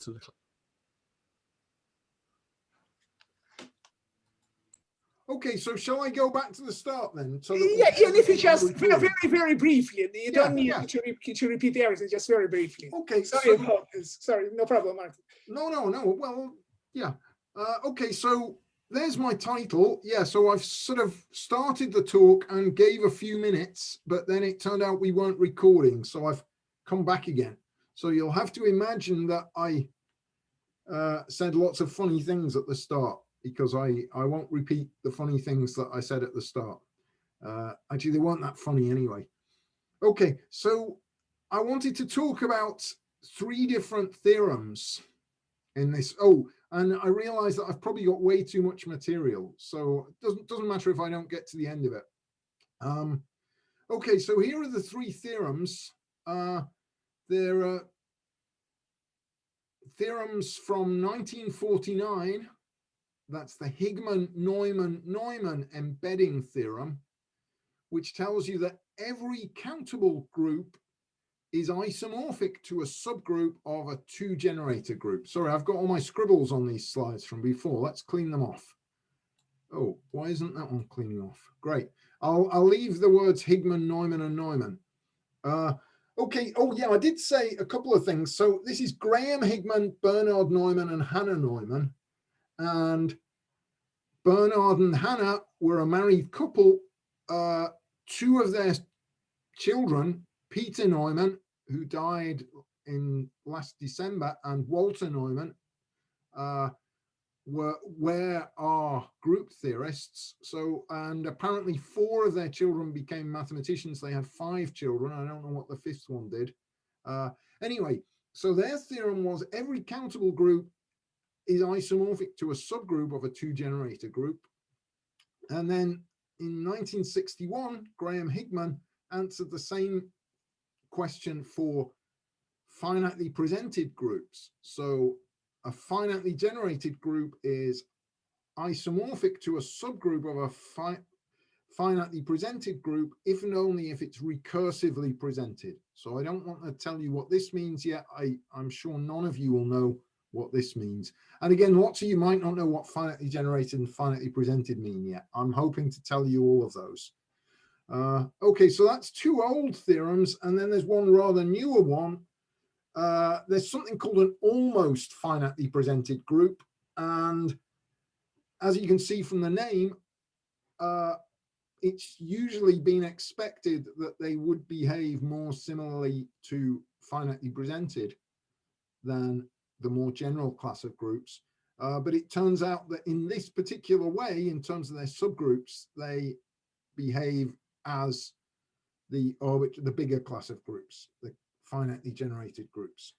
to the Okay, so shall I go back to the start then? So yeah, and if you just very briefly, you don't need to repeat everything, just very briefly. Okay, sorry about this. Sorry, no problem, Martin. No. Well, yeah. Okay, so there's my title. Yeah, so I've sort of started the talk and gave a few minutes, but then it turned out we weren't recording, so I've come back again. So you'll have to imagine that I said lots of funny things at the start, because I won't repeat the funny things that I said at the start. Actually, they weren't that funny anyway. Okay, so I wanted to talk about 3 different theorems in this. Oh, and I realized that I've probably got way too much material, so it doesn't matter if I don't get to the end of it. Okay, so here are the 3 theorems. They're theorems from 1949. That's the Higman-Neumann embedding theorem, which tells you that every countable group is isomorphic to a subgroup of a 2-generator group. Sorry, I've got all my scribbles on these slides from before. Let's clean them off. Oh, why isn't that one cleaning off? Great. I'll leave the words Higman, Neumann, and Neumann. Okay. Oh, yeah, I did say a couple of things. So this is Graham Higman, Bernard Neumann, and Hannah Neumann. And Bernard and Hannah were a married couple. 2 of their children, Peter Neumann, who died in last December, and Walter Neumann, are group theorists. So, and apparently 4 of their children became mathematicians. They had 5 children. I don't know what the 5th one did. Anyway, so their theorem was every countable group is isomorphic to a subgroup of a 2-generator group. And then in 1961, Graham Higman answered the same question for finitely presented groups. So a finitely generated group is isomorphic to a subgroup of a finitely presented group if and only if it's recursively presented. So I don't want to tell you what this means yet. I'm sure none of you will know what this means. And again, lots of you might not know what finitely generated and finitely presented mean yet. I'm hoping to tell you all of those. Okay, so that's 2 old theorems, and then there's one rather newer one. There's something called an almost finitely presented group, and as you can see from the name, it's usually been expected that they would behave more similarly to finitely presented than the more general class of groups. But it turns out that in this particular way, in terms of their subgroups, they behave as the bigger class of groups, the finitely generated groups.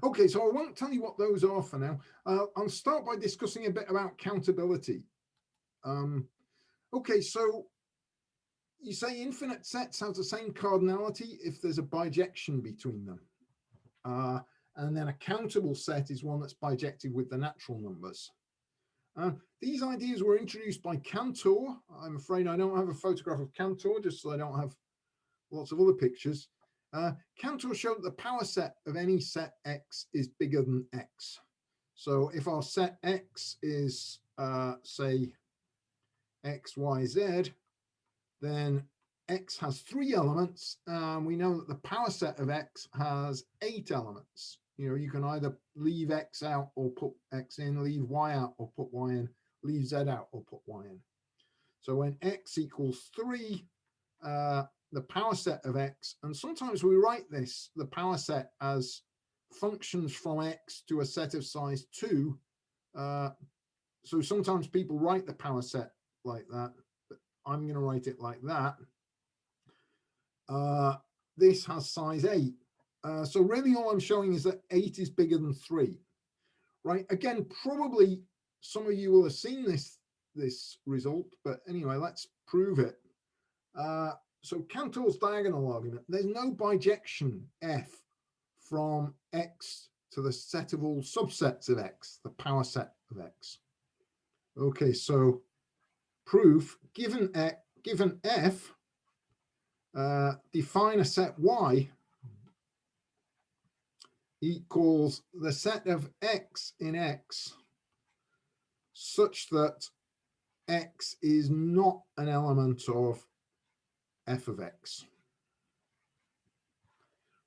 Okay, so I won't tell you what those are for now. I'll start by discussing a bit about countability. Okay, so you say infinite sets have the same cardinality if there's a bijection between them. And then a countable set is one that's bijected with the natural numbers. These ideas were introduced by Cantor. I'm afraid I don't have a photograph of Cantor, just so I don't have lots of other pictures. Cantor showed that the power set of any set X is bigger than X. So if our set X is, say, X, Y, Z, then X has 3 elements. We know that the power set of X has 8 elements. You know, you can either leave X out or put X in, leave Y out or put Y in, leave Z out or put Y in. So when X equals 3, the power set of X, and sometimes we write this, the power set, as functions from X to a set of size 2. So sometimes people write the power set like that, but I'm going to write it like that. This has size 8. So really all I'm showing is that 8 is bigger than 3, right? Again, probably some of you will have seen this result, but anyway, let's prove it. So Cantor's diagonal argument, there's no bijection F from X to the set of all subsets of X, the power set of X. Okay, so proof, given F, define a set Y equals the set of x in x such that x is not an element of f of x.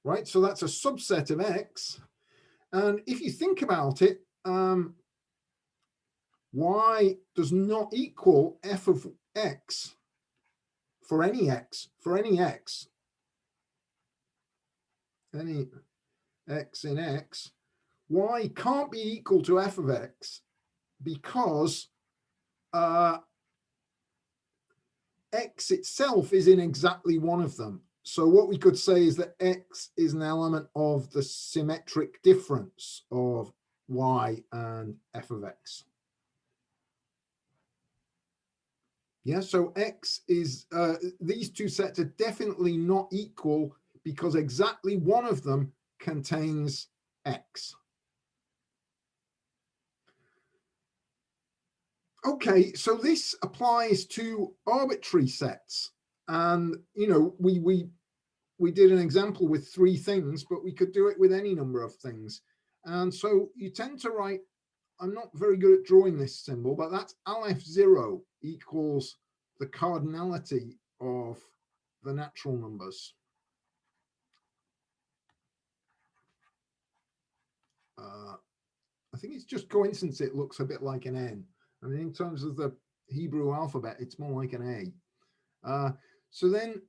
Right, so that's a subset of x. And if you think about it, y does not equal f of x for any x, any x in x. Y can't be equal to f of x because x itself is in exactly one of them. So what we could say is that x is an element of the symmetric difference of y and f of x. Yeah, so x is, these two sets are definitely not equal because exactly one of them contains x. Okay, so this applies to arbitrary sets. And, you know, we did an example with 3 things, but we could do it with any number of things. And so you tend to write, I'm not very good at drawing this symbol, but that's Aleph0 equals the cardinality of the natural numbers. I think it's just coincidence it looks a bit like an N. I mean, in terms of the Hebrew alphabet, it's more like an A. So then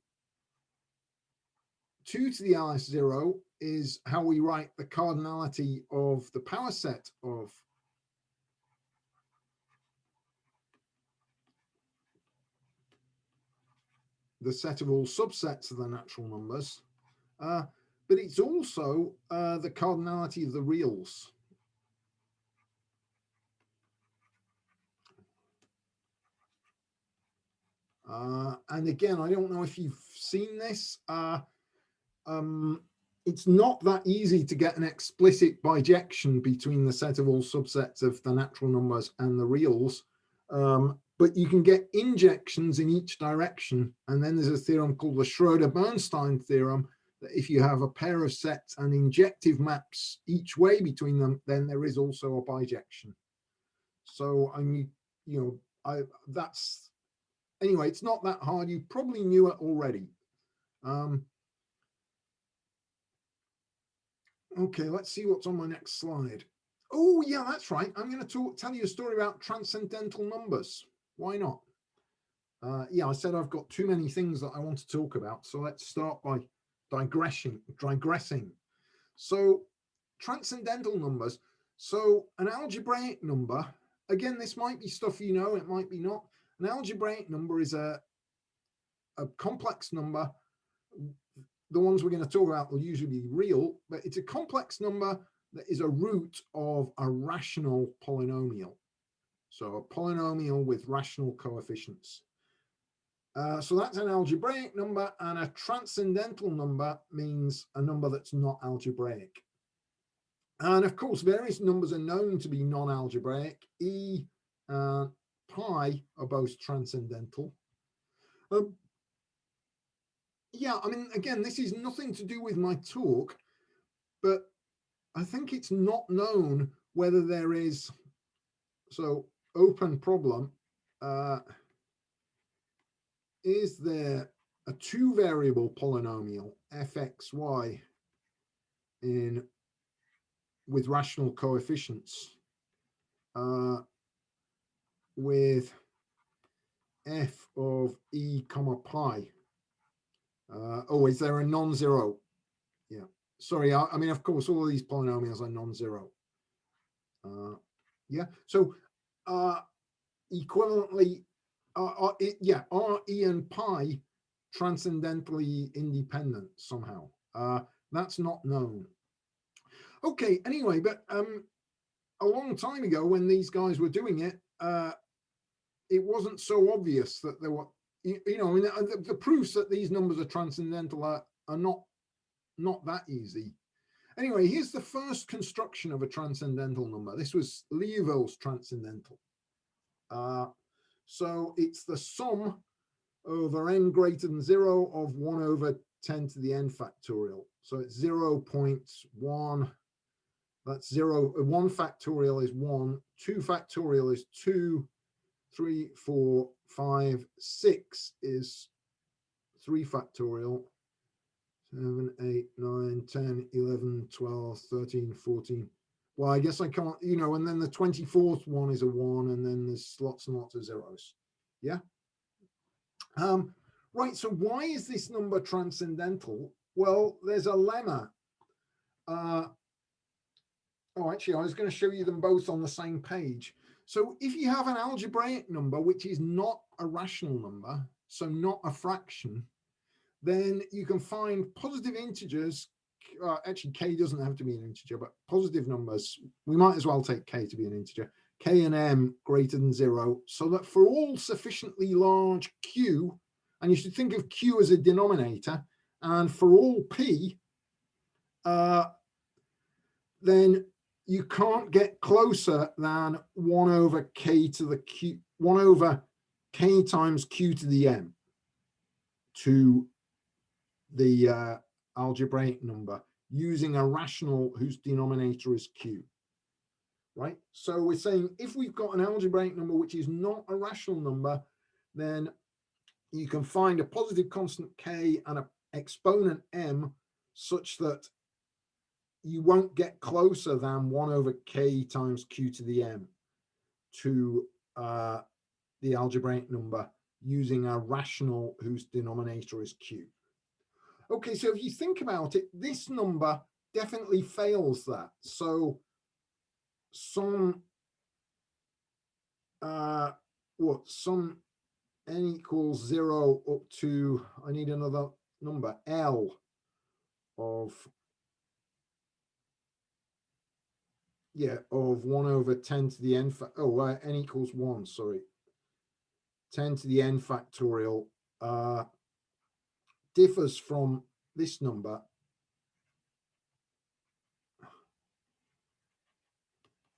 2 to the Aleph0 is how we write the cardinality of the power set of the set of all subsets of the natural numbers. But it's also the cardinality of the reals. And again, I don't know if you've seen this. It's not that easy to get an explicit bijection between the set of all subsets of the natural numbers and the reals. But you can get injections in each direction. And then there's a theorem called the Schroeder-Bernstein theorem, that if you have a pair of sets and injective maps each way between them, then there is also a bijection. So I mean, you know, that's, anyway, it's not that hard. You probably knew it already. Okay, let's see what's on my next slide. Oh yeah, that's right. I'm going to tell you a story about transcendental numbers. Why not? Yeah, I said I've got too many things that I want to talk about. So let's start by digressing. So transcendental numbers. So an algebraic number, again, this might be stuff you know, it might be not. An algebraic number is a complex number. The ones we're going to talk about will usually be real, but it's a complex number that is a root of a rational polynomial. So a polynomial with rational coefficients. So that's an algebraic number, and a transcendental number means a number that's not algebraic. And of course, various numbers are known to be non-algebraic. E and pi are both transcendental. Yeah, I mean, again, this is nothing to do with my talk, but I think it's not known whether there is, so open problem, is there a 2-variable polynomial fxy with rational coefficients with f of e comma pi? Oh, is there a non-zero? Yeah, sorry, I mean, of course, all of these polynomials are non-zero. Yeah, so equivalently, yeah, are e and pi transcendentally independent somehow? That's not known. Okay, anyway, but a long time ago when these guys were doing it, it wasn't so obvious that there were, you know, I mean, the proofs that these numbers are transcendental are not that easy. Anyway, here's the first construction of a transcendental number. This was Liouville's transcendental. So it's the sum over n greater than 0 of 1 over 10 to the n factorial. So it's 0.1 That's 0. 1 factorial is 1. 2 factorial is 2. 3, 4, 5, 6 is 3 factorial. 7, 8, 9, 10, 11, 12, 13, 14. Well, I guess I can't, you know, and then the 24th one is a 1, and then there's lots and lots of zeros. Yeah. Right, so why is this number transcendental? Well, there's a lemma. Oh, actually, I was going to show you them both on the same page. So if you have an algebraic number, which is not a rational number, so not a fraction, then you can find positive integers. Actually, k doesn't have to be an integer, but positive numbers, we might as well take k to be an integer. K and m greater than 0, so that for all sufficiently large q, and you should think of q as a denominator, and for all p, then you can't get closer than 1 over k to the q, 1 over k times q to the m to the algebraic number using a rational whose denominator is q, right? So we're saying if we've got an algebraic number which is not a rational number, then you can find a positive constant k and an exponent m such that you won't get closer than 1 over k times q to the m to the algebraic number using a rational whose denominator is q. Okay, so if you think about it, this number definitely fails that. So some some n equals 0 up to, I need another number, L of, of 1 over 10 to the n, n equals 1, sorry. 10 to the n factorial differs from this number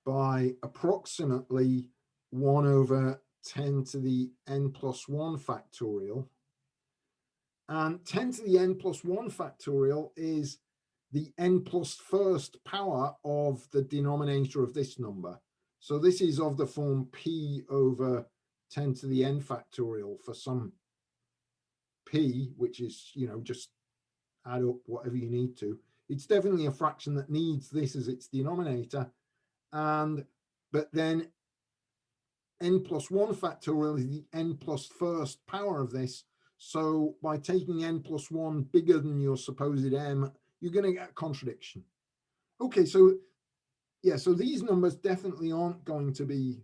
by approximately 1 over 10 to the n plus 1 factorial. And 10 to the n plus 1 factorial is the n plus first power of the denominator of this number. So this is of the form p over 10 to the n factorial for some p, which is, you know, just add up whatever you need to. It's definitely a fraction that needs this as its denominator. But then n plus 1 factorial is the n plus first power of this. So by taking n plus 1 bigger than your supposed m, you're going to get a contradiction. Okay, so yeah, so these numbers definitely aren't going to be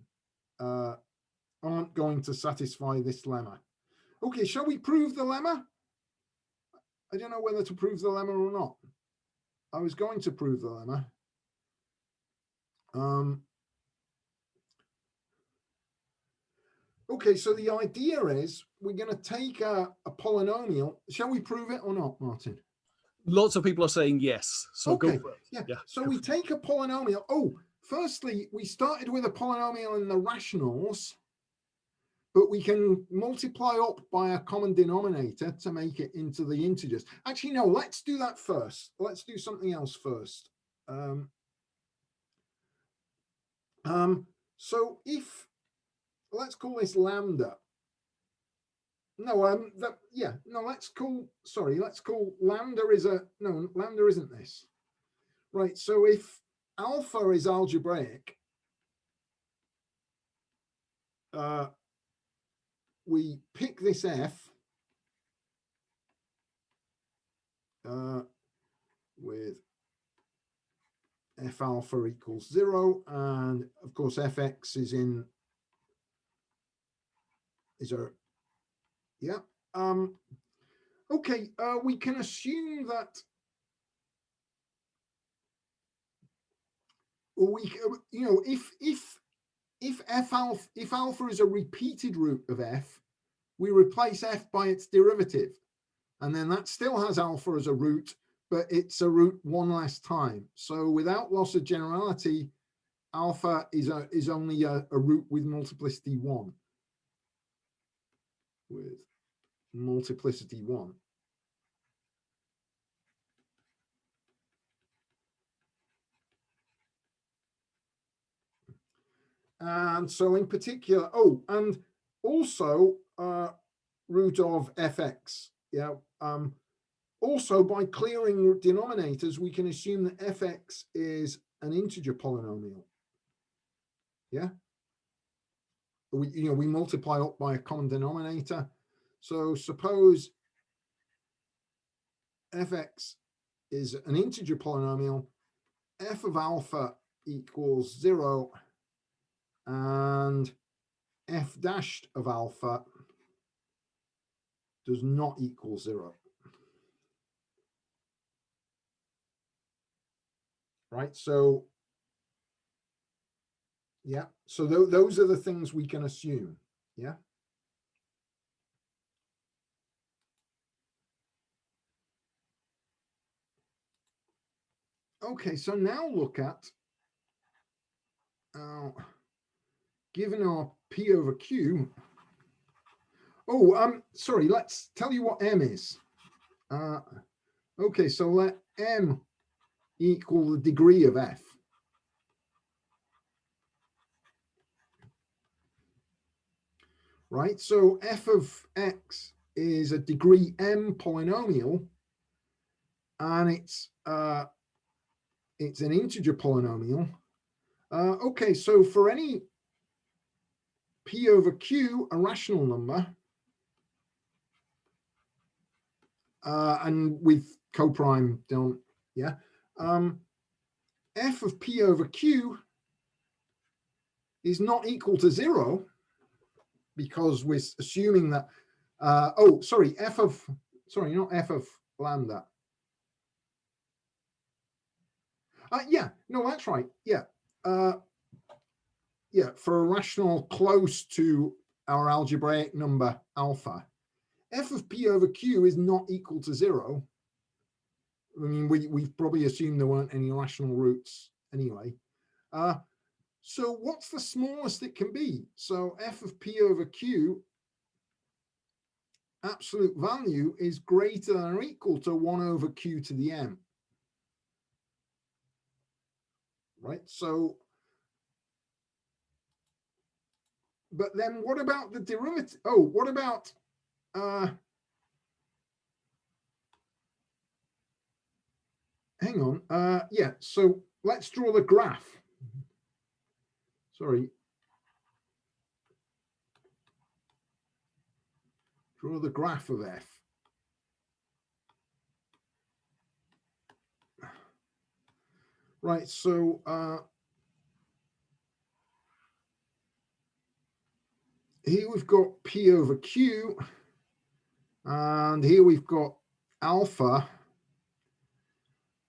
aren't going to satisfy this lemma. Okay, shall we prove the lemma? I don't know whether to prove the lemma or not. I was going to prove the lemma. Okay, so the idea is we're going to take a polynomial. Shall we prove it or not, Martin? Lots of people are saying yes. So okay, go for it. Yeah. So we take a polynomial. Oh, firstly, we started with a polynomial in the rationals, but we can multiply up by a common denominator to make it into the integers. Actually, no, let's do that first. Let's do something else first. So if, let's call this lambda. No, let's call lambda is lambda isn't this. Right, so if alpha is algebraic, we pick this f with f alpha equals 0, and of course fx is okay, we can assume that if alpha is a repeated root of f, we replace f by its derivative, and then that still has alpha as a root, but it's a root one less time. So without loss of generality, alpha is only a root with multiplicity 1. With multiplicity 1. And so in particular, oh, and also root of fx. Yeah. Also, by clearing denominators, we can assume that fx is an integer polynomial. Yeah. We multiply up by a common denominator. So suppose fx is an integer polynomial, f of alpha equals 0, and f dashed of alpha does not equal 0. Right, so yeah, so those are the things we can assume. Yeah. Okay, so now look at given our P over Q. Oh, sorry, let's tell you what M is. Okay, so let M equal the degree of F. Right, so f of x is a degree m polynomial, and it's an integer polynomial. Okay, so for any p over q, a rational number, and with coprime don't, yeah, f of p over q is not equal to 0, because we're assuming that, oh, sorry, not f of lambda. Yeah, no, that's right. Yeah. Yeah, for a rational close to our algebraic number alpha, f of p over q is not equal to 0. I mean, we've probably assumed there weren't any rational roots anyway. So what's the smallest it can be? So f of p over q, absolute value, is greater than or equal to 1 over q to the m. Right, so, but then what about the derivative? Oh, what about, hang on, yeah, so let's draw the graph. Sorry. Draw the graph of f. Right, so here we've got p over q, and here we've got alpha,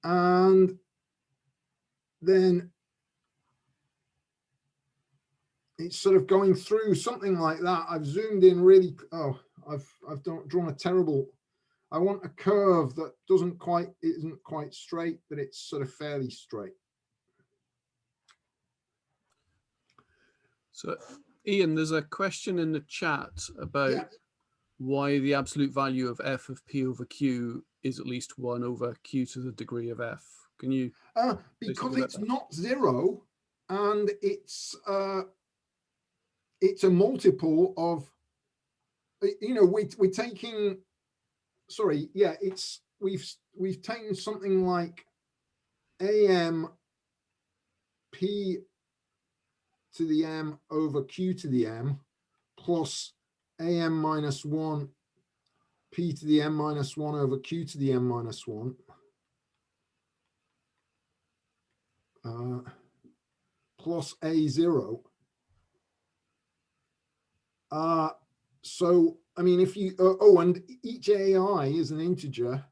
and then it's sort of going through something like that. I've zoomed in really, oh, I've drawn a terrible, I want a curve that isn't quite straight, but it's sort of fairly straight. So Ian, there's a question in the chat about why the absolute value of f of p over q is at least 1 over q to the degree of f. Can you? Because it's not 0, and it's a multiple of, we're taking, sorry, yeah, it's we've taken something like am p to the m over q to the m plus am minus 1 p to the m minus 1 over q to the m minus 1 plus a0. So I mean, if you and each ai is an integer,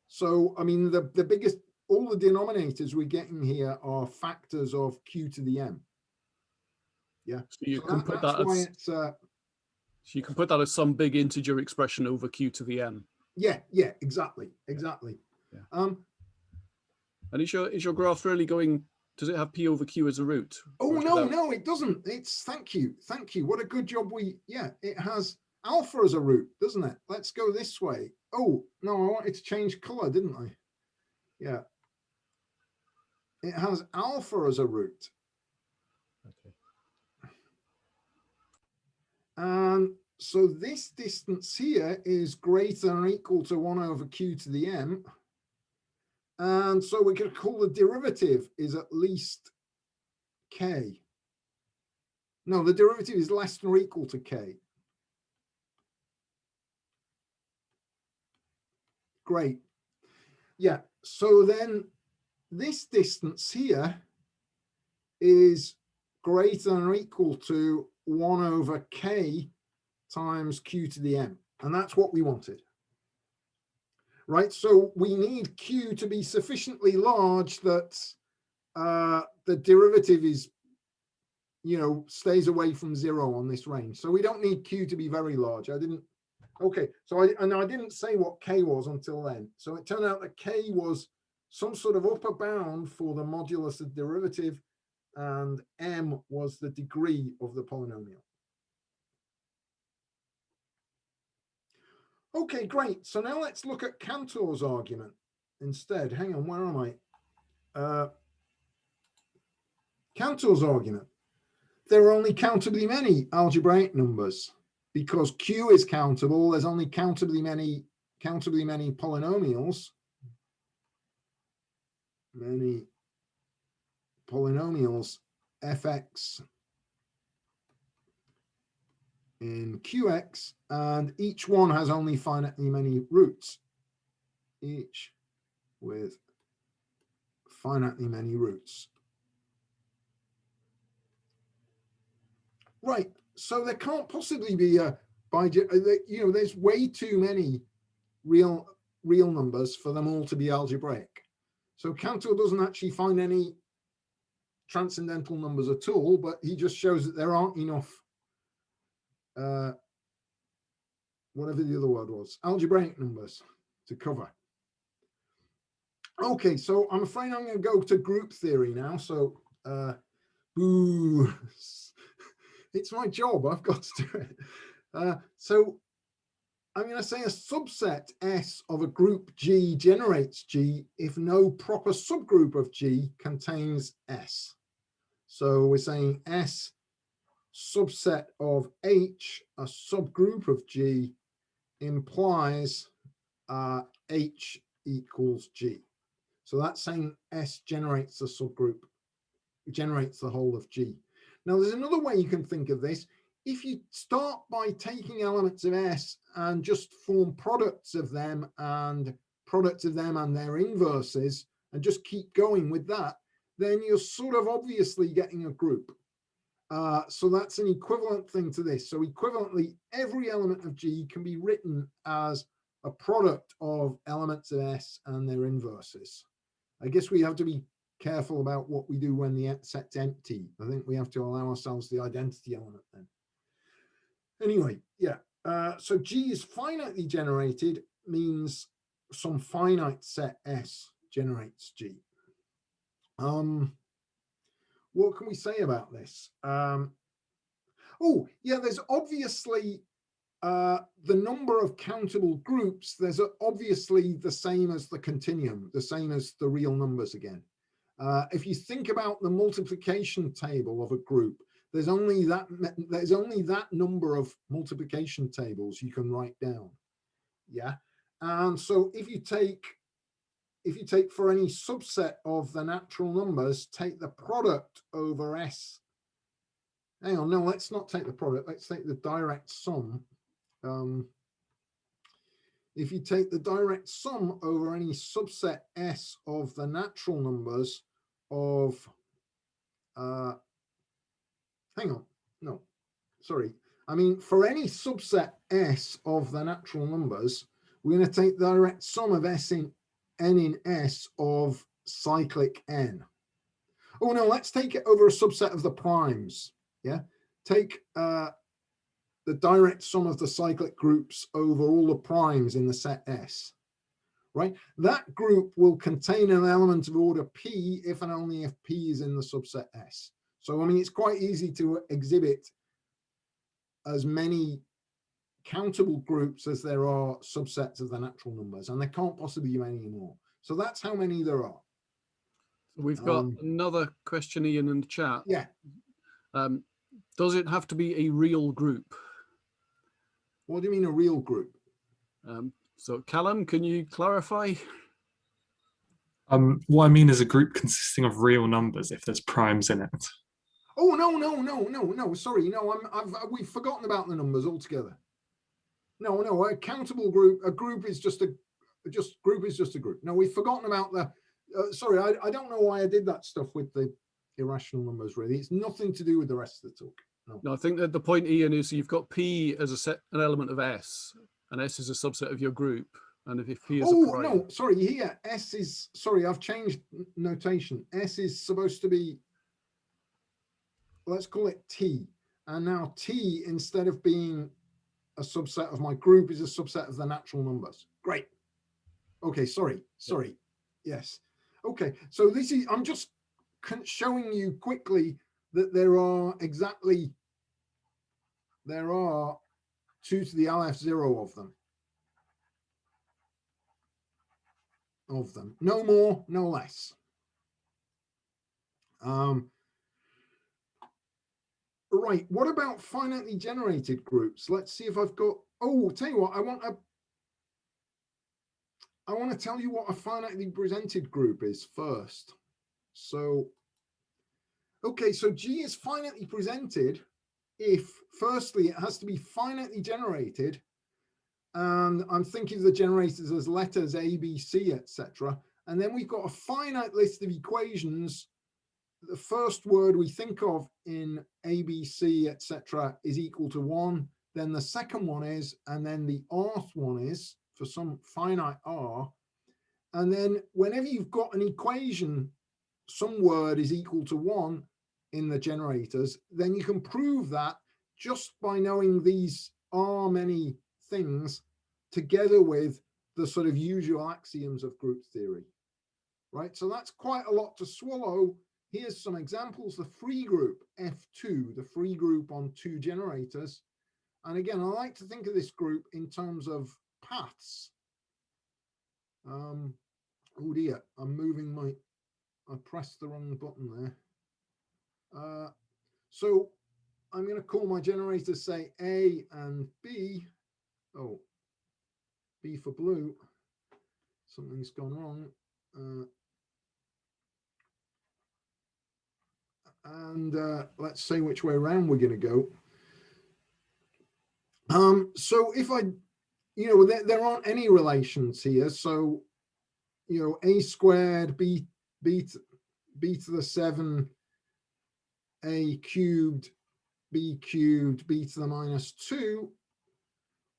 so I mean the biggest, all the denominators we're getting here are factors of q to the m. Yeah, so you can put that as, so you can put that as some big integer expression over q to the m. Yeah, exactly. Yeah. And is your graph really going? Does it have p over q as a root? Oh no, it doesn't. It's thank you. What a good job it has alpha as a root, doesn't it? Let's go this way. Oh no, I wanted to change color, didn't I? Yeah. It has alpha as a root. Okay. And so this distance here is greater than or equal to 1 over q to the m. And so we're going to call the derivative is at least k. No, the derivative is less than or equal to k. Great. Yeah, so then this distance here is greater than or equal to 1 over k times q to the m. And that's what we wanted. Right, so we need q to be sufficiently large that the derivative is, you know, stays away from 0 on this range. So we don't need q to be very large. I didn't, okay, so I didn't say what k was until then. So it turned out that k was some sort of upper bound for the modulus of derivative, and m was the degree of the polynomial. Okay, great. So now let's look at Cantor's argument instead. Hang on, where am I? Cantor's argument. There are only countably many algebraic numbers. Because q is countable, there's only countably many polynomials. Many polynomials fx in qx, and each one has only finitely many roots, each with finitely many roots. Right, so there can't possibly be a you know, there's way too many real numbers for them all to be algebraic. So Cantor doesn't actually find any transcendental numbers at all, but he just shows that there aren't enough whatever the other word was, algebraic numbers to cover. Okay, so I'm afraid I'm going to go to group theory now. So, boo, it's my job. I've got to do it. So I'm going to say a subset S of a group G generates G if no proper subgroup of G contains S. So we're saying S subset of H, a subgroup of G, implies H equals G. So that's saying S generates a subgroup, generates the whole of G. Now there's another way you can think of this. If you start by taking elements of S and just form products of them and their inverses and just keep going with that, then you're sort of obviously getting a group. So that's an equivalent thing to this. So equivalently, every element of G can be written as a product of elements of S and their inverses. I guess we have to be careful about what we do when the set's empty. I think we have to allow ourselves the identity element then. Anyway, yeah. So G is finitely generated means some finite set S generates G. What can we say about this? Oh, yeah, there's obviously the number of countable groups. There's obviously the same as the continuum, the same as the real numbers again. If you think about the multiplication table of a group, there's only that number of multiplication tables you can write down. Yeah, and so if you take for any subset of the natural numbers, take the product over S. Hang on, no, let's not take the product. Let's take the direct sum. If you take the direct sum over any subset S of the natural numbers of, hang on, no, sorry. I mean, for any subset S of the natural numbers, we're going to take the direct sum of S in N in S of cyclic N. Oh no, let's take it over a subset of the primes. Yeah, take the direct sum of the cyclic groups over all the primes in the set S. Right, that group will contain an element of order P if and only if P is in the subset S. So I mean, it's quite easy to exhibit as many countable groups as there are subsets of the natural numbers, and there can't possibly be many more. So that's how many there are. So we've got another question, Ian, in the chat. Yeah. Does it have to be a real group? What do you mean a real group? So Callum, can you clarify? What I mean is a group consisting of real numbers if there's primes in it. Oh, no, sorry, no, we've forgotten about the numbers altogether. No, a countable group, a group is just a group. No, we've forgotten about the, sorry, I don't know why I did that stuff with the irrational numbers, really. It's nothing to do with the rest of the talk. No, I think that the point, Ian, is you've got P as an element of S, and S is a subset of your group. And if P is a prime... no, sorry, here, S is, sorry, I've changed notation. S is supposed to be, let's call it T. And now T, instead of being a subset of my group, is a subset of the natural numbers. Great. Okay, sorry. Yes. Okay, so this is, I'm just showing you quickly that there are 2 to the LF0 of them. No more, no less. Right, what about finitely generated groups? Let's see if I've got, tell you what, I want to tell you what a finitely presented group is first. So, okay, so G is finitely presented if, firstly, it has to be finitely generated. And I'm thinking of the generators as letters A, B, C, etc. And then we've got a finite list of equations. The first word we think of in A, B, C, etc. is equal to 1. Then the second one is, and then the rth one is for some finite R. And then whenever you've got an equation, some word is equal to 1 in the generators, then you can prove that just by knowing these are many things together with the sort of usual axioms of group theory, right? So that's quite a lot to swallow. Here's some examples. The free group F2, the free group on 2 generators. And again, I like to think of this group in terms of paths. Oh dear, I'm moving I pressed the wrong button there. So I'm going to call my generators, say A and B. Oh, B for blue. Something's gone wrong. And let's say which way around we're going to go. So if I, there aren't any relations here. So, A squared, B to the 7, A cubed, B cubed, B to the minus 2.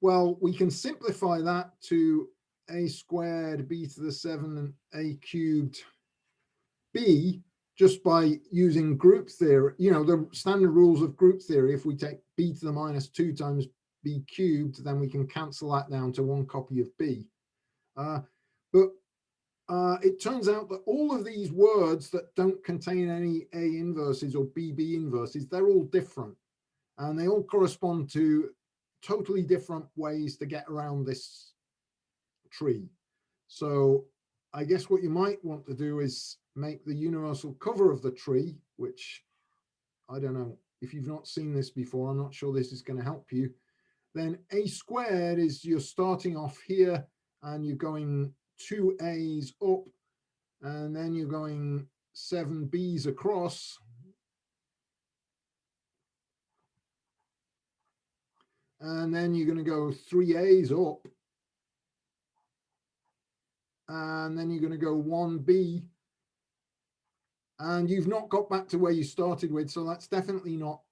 Well, we can simplify that to A squared, B to the 7, and A cubed, B, just by using group theory, the standard rules of group theory. If we take B to the minus 2 times B cubed, then we can cancel that down to 1 copy of B. But it turns out that all of these words that don't contain any A inverses or BB inverses, they're all different. And they all correspond to totally different ways to get around this tree. So I guess what you might want to do is make the universal cover of the tree, which I don't know, if you've not seen this before, I'm not sure this is going to help you. Then A squared is you're starting off here and you're going 2 A's up, and then you're going 7 B's across. And then you're going to go 3 A's up. And then you're going to go 1 B. And you've not got back to where you started with, so that's definitely not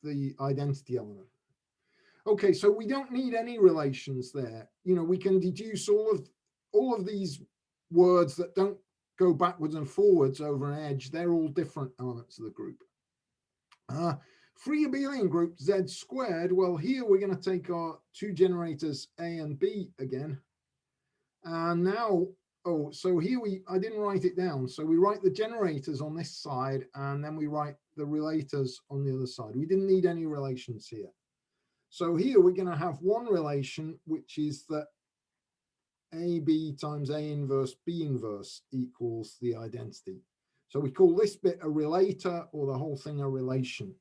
the identity element. Okay, so we don't need any relations there. We can deduce all of these words that don't go backwards and forwards over an edge. They're all different elements of the group. Free abelian group Z squared. Well, here we're going to take our 2 generators A and B again. And now, so here I didn't write it down. So we write the generators on this side, and then we write the relators on the other side. We didn't need any relations here. So here we're going to have one relation, which is that AB times A inverse B inverse equals the identity. So we call this bit a relator, or the whole thing a relation.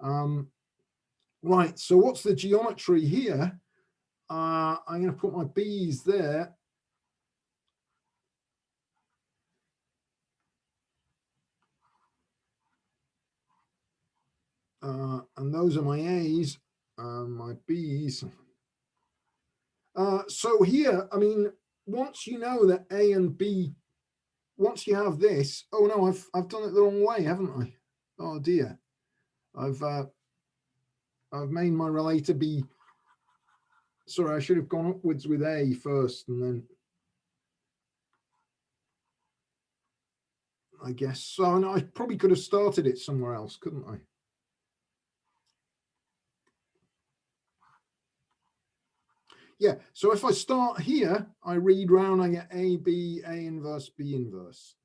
Right, so what's the geometry here? I'm going to put my B's there. And those are my A's and my B's. So here, I mean, once you know that A and B, once you have this, oh no, I've done it the wrong way, haven't I? Oh dear, I've made my relator be. Sorry, I should have gone upwards with A first, and then I guess so. And I probably could have started it somewhere else, couldn't I? Yeah, so if I start here, I read round, I get A, B, A inverse, B inverse.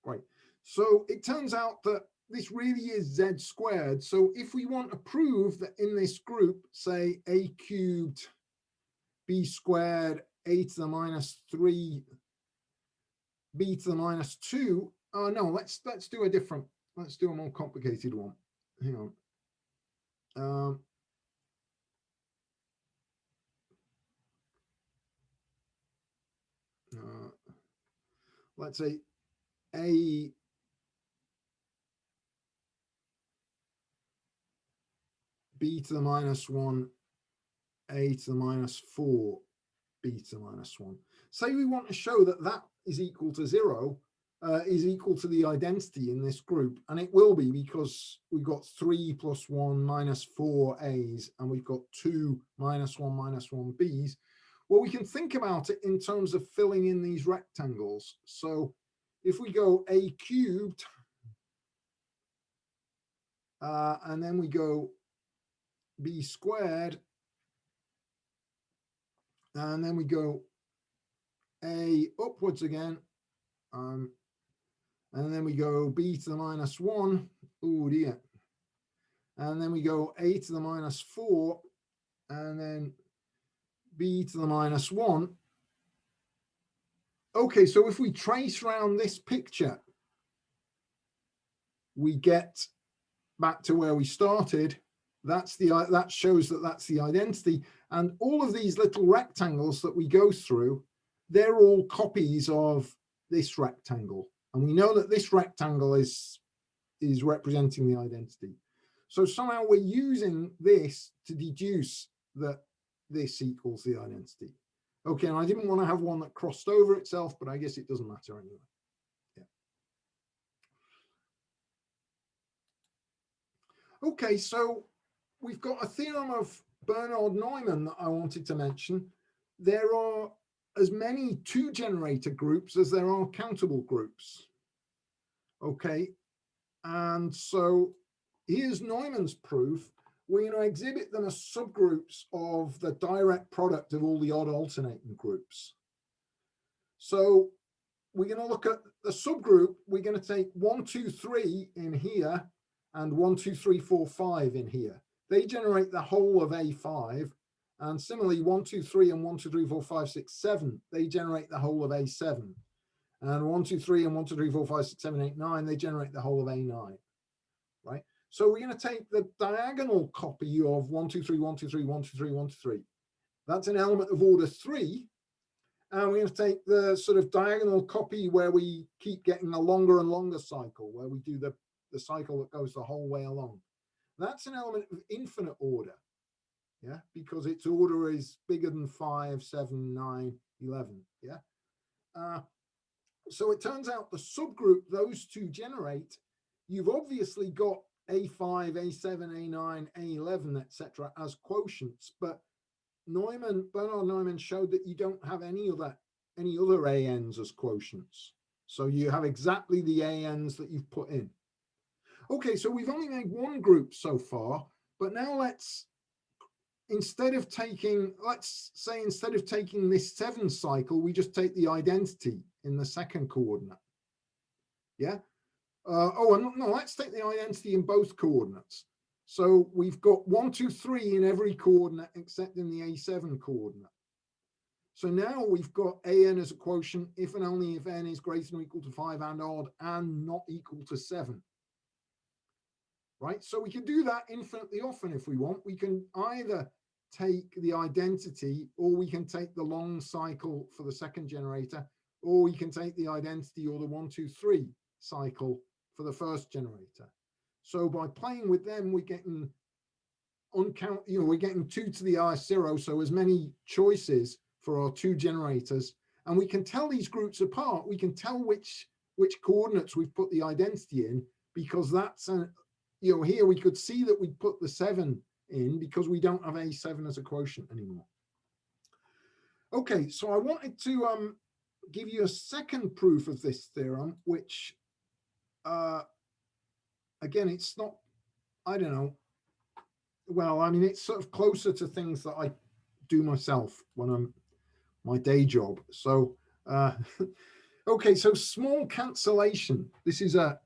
Great. So it turns out that this really is Z squared. So if we want to prove that in this group, say A cubed, B squared, A to the minus 3, B to the minus 2, no, let's do a different, let's do a more complicated one. Hang on. Let's say A B to the minus 1, A to the minus 4, B to the minus 1. Say we want to show that that is equal to 0, is equal to the identity in this group, and it will be because we've got 3 plus 1 minus 4 A's, and we've got 2 minus 1 B's. Well, we can think about it in terms of filling in these rectangles. So if we go A cubed, and then we go B squared, and then we go A upwards again, and then we go B to the minus 1, oh dear, and then we go A to the minus 4, and then B to the minus 1. Okay, so if we trace around this picture, we get back to where we started. That's that shows that that's the identity, and all of these little rectangles that we go through, they're all copies of this rectangle, and we know that this rectangle is representing the identity. So somehow we're using this to deduce that this equals the identity. Okay, and I didn't want to have one that crossed over itself, but I guess it doesn't matter anyway. Yeah. Okay, so we've got a theorem of Bernard-Neumann that I wanted to mention. There are as many two-generator groups as there are countable groups. Okay, and so here's Neumann's proof. We're going to exhibit them as subgroups of the direct product of all the odd alternating groups. So we're going to look at the subgroup. We're going to take 1, 2, 3 in here and 1, 2, 3, 4, 5 in here. They generate the whole of A5. And similarly, 1, 2, 3 and 1, 2, 3, 4, 5, 6, 7, they generate the whole of A7. And 1, 2, 3 and 1, 2, 3, 4, 5, 6, 7, 8, 9, they generate the whole of A9, right? So we're going to take the diagonal copy of 1, 2, 3, 1, 2, 3, 1, 2, 3, 1, 2, 3. That's an element of order 3. And we're going to take the sort of diagonal copy where we keep getting a longer and longer cycle, where we do the cycle that goes the whole way along. That's an element of infinite order, yeah, because its order is bigger than 5, 7, 9, 11, yeah. So it turns out the subgroup those two generate, you've obviously got A5, A7, A9, A11, etc. as quotients, but Bernard Neumann showed that you don't have any other ANs as quotients. So you have exactly the ANs that you've put in. Okay, so we've only made one group so far, but now let's say instead of taking this 7 cycle, we just take the identity in the second coordinate. Yeah. Let's take the identity in both coordinates. So we've got 1, 2, 3 in every coordinate except in the A7 coordinate. So now we've got AN as a quotient if and only if n is greater than or equal to 5 and odd and not equal to 7. Right? So we can do that infinitely often if we want. We can either take the identity, or we can take the long cycle for the second generator, or we can take the identity or the 1, 2, 3 cycle for the first generator. So by playing with them, we're getting we're getting 2 to the R0, so as many choices for our 2 generators, and we can tell these groups apart. We can tell which coordinates we've put the identity in, because that's here we could see that we put the 7 in because we don't have A7 as a quotient anymore. Okay, so I wanted to give you a second proof of this theorem, which again, it's not, I don't know, well, I mean, it's sort of closer to things that I do myself when I'm my day job. So okay, so small cancellation. This is a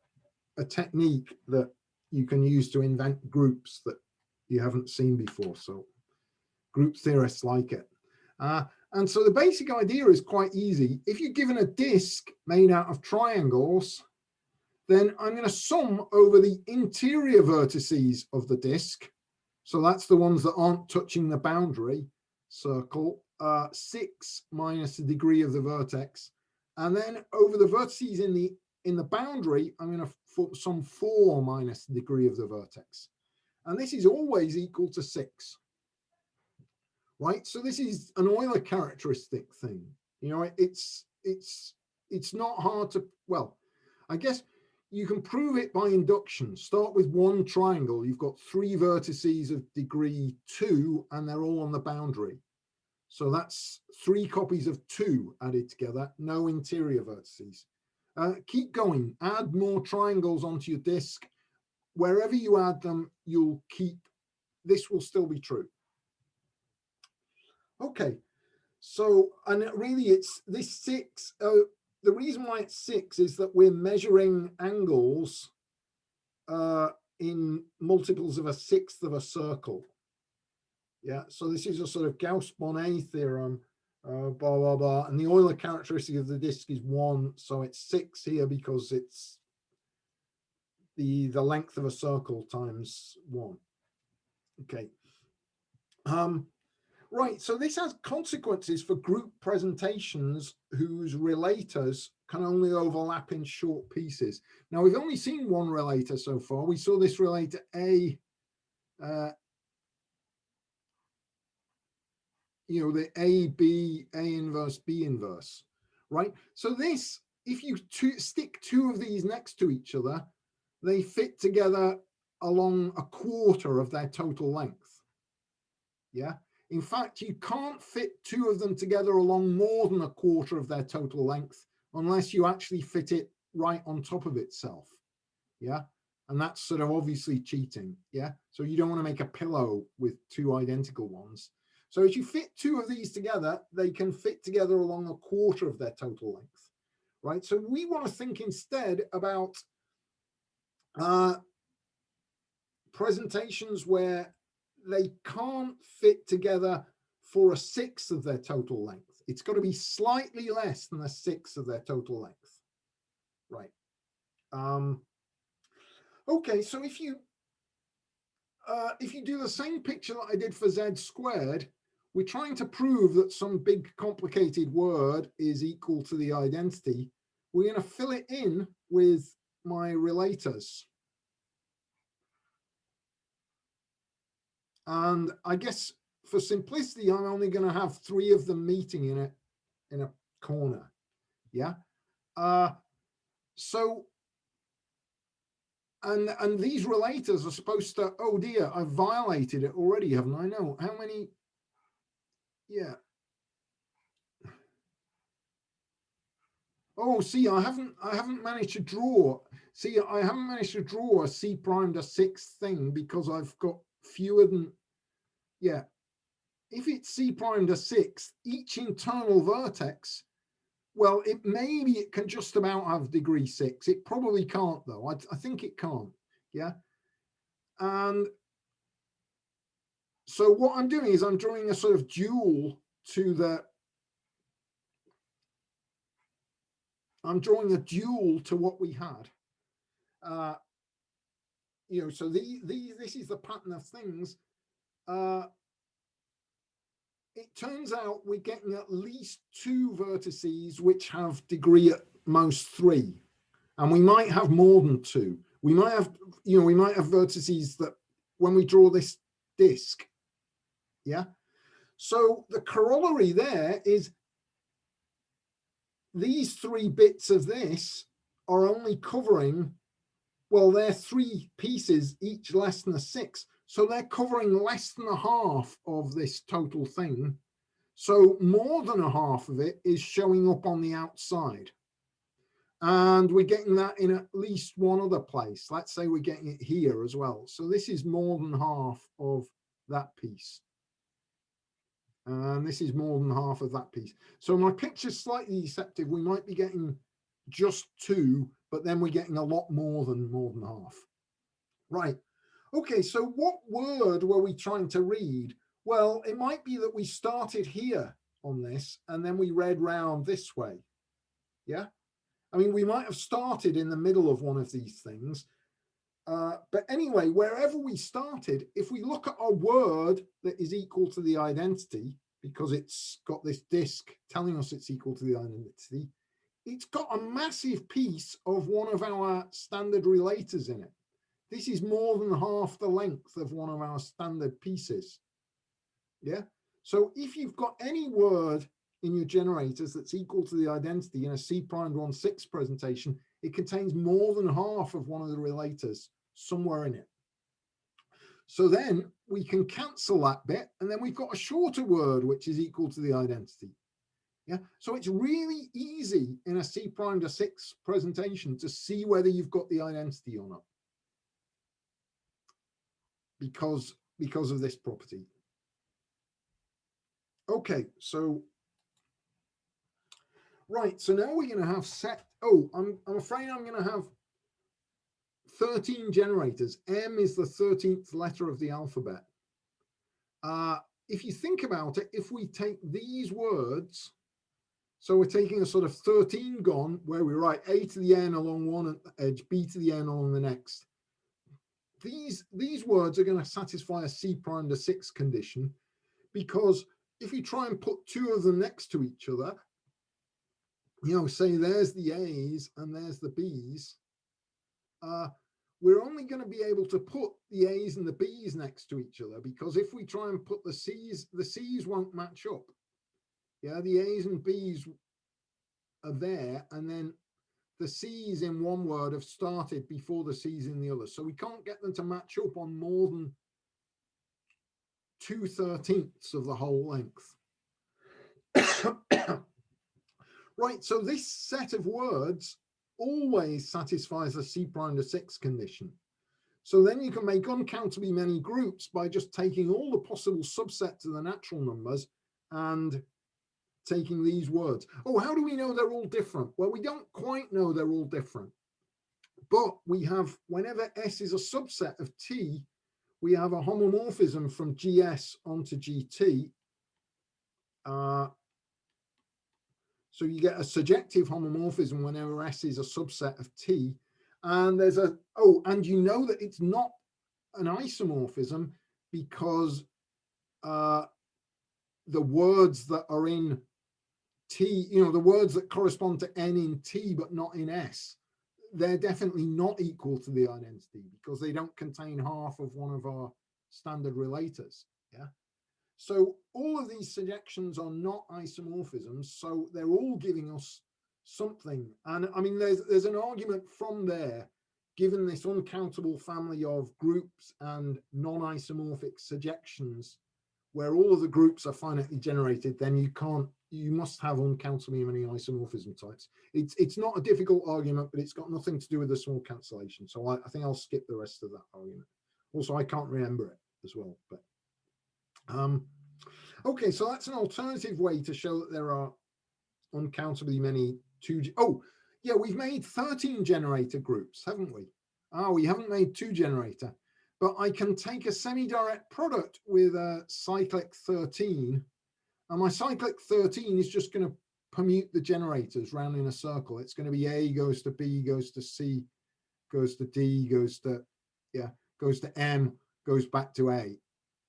technique that you can use to invent groups that you haven't seen before. So group theorists like it. And so the basic idea is quite easy. If you're given a disk made out of triangles, then I'm going to sum over the interior vertices of the disk. So that's the ones that aren't touching the boundary circle, 6 minus the degree of the vertex. And then over the vertices in the boundary, I'm going to sum 4 minus the degree of the vertex. And this is always equal to 6. Right? So this is an Euler characteristic thing. You know, it's not hard to, well, I guess you can prove it by induction. Start with one triangle. You've got 3 vertices of degree 2, and they're all on the boundary. So that's 3 copies of 2 added together, no interior vertices. Keep going, add more triangles onto your disk. Wherever you add them, you'll keep, this will still be true. Okay, so, and really it's this 6, the reason why it's 6 is that we're measuring angles in multiples of a 1/6 of a circle. Yeah, so this is a sort of Gauss-Bonnet theorem, blah, blah, blah. And the Euler characteristic of the disk is 1, so it's 6 here because it's the length of a circle times 1. Okay. Right, so this has consequences for group presentations whose relators can only overlap in short pieces. Now, we've only seen one relator so far. We saw this relator A, the A, B, A inverse, B inverse, right? So this, if you stick 2 of these next to each other, they fit together along 1/4 of their total length, yeah? In fact, you can't fit 2 of them together along more than 1/4 of their total length unless you actually fit it right on top of itself. Yeah. And that's sort of obviously cheating. Yeah. So you don't want to make a pillow with 2 identical ones. So if you fit 2 of these together, they can fit together along 1/4 of their total length. Right. So we want to think instead about presentations where they can't fit together for 1/6 of their total length. It's got to be slightly less than 1/6 of their total length. Right. Okay, so if you do the same picture that I did for z squared, we're trying to prove that some big complicated word is equal to the identity. We're going to fill it in with my relators. And I guess for simplicity, I'm only going to have 3 of them meeting in a corner. Yeah. So, and these relators are supposed to, oh dear, I've violated it already, haven't I? No, how many? Yeah. Oh, see, I haven't managed to draw. See, I haven't managed to draw a C prime to 6 thing because I've got fewer than, yeah. If it's C prime to 6, each internal vertex, well, maybe it can just about have degree 6. It probably can't though. I think it can't. Yeah. And so what I'm doing is I'm drawing a sort of dual to the, I'm drawing a dual to what we had. So this is the pattern of things. it turns out we're getting at least 2 vertices which have degree at most 3. And we might have more than 2. We might have, we might have vertices that when we draw this disk, yeah. So the corollary there is these 3 bits of this are only covering, well, they're 3 pieces, each less than a 6. So they're covering less than a half of this total thing. So more than a half of it is showing up on the outside. And we're getting that in at least one other place. Let's say we're getting it here as well. So this is more than half of that piece. And this is more than half of that piece. So my picture's slightly deceptive. We might be getting just 2, but then we're getting a lot more than half. Right. Okay, so what word were we trying to read? Well, it might be that we started here on this and then we read round this way. Yeah. I mean, we might have started in the middle of one of these things. But anyway, wherever we started, if we look at a word that is equal to the identity, because it's got this disk telling us it's equal to the identity, it's got a massive piece of one of our standard relators in it. This is more than half the length of one of our standard pieces. Yeah. So if you've got any word in your generators that's equal to the identity in a C'(1)6 presentation, it contains more than half of one of the relators somewhere in it. So then we can cancel that bit, and then we've got a shorter word which is equal to the identity. Yeah, so it's really easy in a C'(6) presentation to see whether you've got the identity or not, because of this property. Okay, so right, so now we're going to have set. Oh, I'm afraid I'm going to have 13 generators. M is the 13th letter of the alphabet. If you think about it, if we take these words, so we're taking a sort of 13 gon, where we write A to the N along one edge, B to the N along the next. These words are going to satisfy a C'(6) condition, because if you try and put 2 of them next to each other, say there's the A's and there's the B's, we're only going to be able to put the A's and the B's next to each other, because if we try and put the C's won't match up. Yeah, the A's and B's are there, and then the C's in one word have started before the C's in the other. So we can't get them to match up on more than 2/13 of the whole length. Right, so this set of words always satisfies the C'(6) condition. So then you can make uncountably many groups by just taking all the possible subsets of the natural numbers and taking these words. Oh, how do we know they're all different? Well, we don't quite know they're all different, but we have, whenever S is a subset of T, we have a homomorphism from GS onto GT. So you get a surjective homomorphism whenever S is a subset of T. And there's and you know that it's not an isomorphism because the words that are in T, the words that correspond to N in T but not in S, they're definitely not equal to the identity because they don't contain half of one of our standard relators. Yeah. So all of these surjections are not isomorphisms, so they're all giving us something. And I mean, there's an argument from there, given this uncountable family of groups and non-isomorphic surjections, where all of the groups are finitely generated, then you must have uncountably many isomorphism types. It's not a difficult argument, but it's got nothing to do with the small cancellation. So I think I'll skip the rest of that argument. Also, I can't remember it as well, but okay, so that's an alternative way to show that there are uncountably many we've made 13 generator groups, haven't we? We haven't made 2 generator, but I can take a semi-direct product with a cyclic 13, and my cyclic 13 is just going to permute the generators round in a circle. It's going to be A goes to B, goes to C, goes to D, goes to M, goes back to A.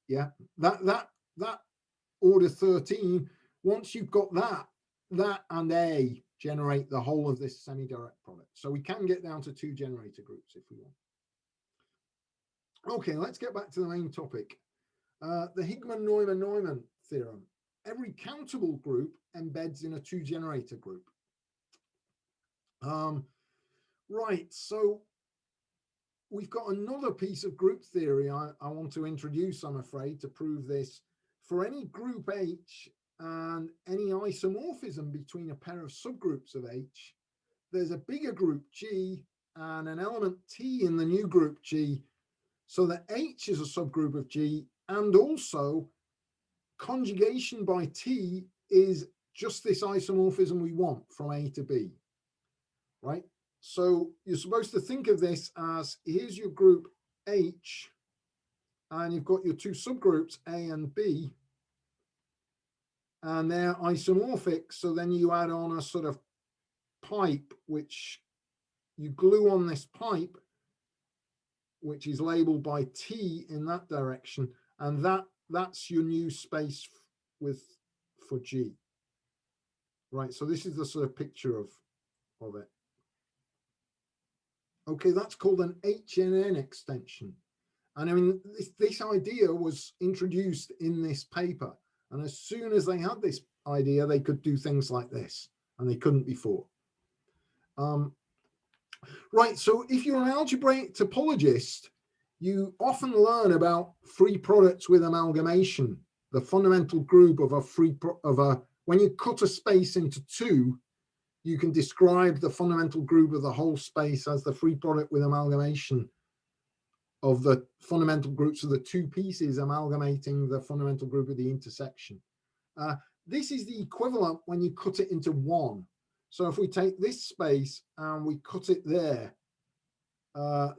Yeah, that order 13, once you've got that and A generate the whole of this semi-direct product. So we can get down to 2 generator groups if we want. Okay, let's get back to the main topic. The Higman-Neumann theorem. Every countable group embeds in a 2 generator group. Right, so we've got another piece of group theory I want to introduce, I'm afraid, to prove this. For any group H and any isomorphism between a pair of subgroups of H, there's a bigger group G and an element T in the new group G, so that H is a subgroup of G, and also conjugation by T is just this isomorphism we want from A to B, right? So you're supposed to think of this as, here's your group H, and you've got your 2 subgroups A and B, and they're isomorphic. So then you add on a sort of pipe, which you glue on this pipe, which is labeled by T in that direction, and that's your new space for G. Right, so this is the sort of picture of it. Okay, that's called an HNN extension. And I mean, this idea was introduced in this paper. And as soon as they had this idea, they could do things like this, and they couldn't before. Right, so if you're an algebraic topologist, you often learn about free products with amalgamation, the fundamental group of when you cut a space into 2, you can describe the fundamental group of the whole space as the free product with amalgamation of the fundamental groups of the 2 pieces amalgamating the fundamental group of the intersection. This is the equivalent when you cut it into 1. So if we take this space and we cut it there,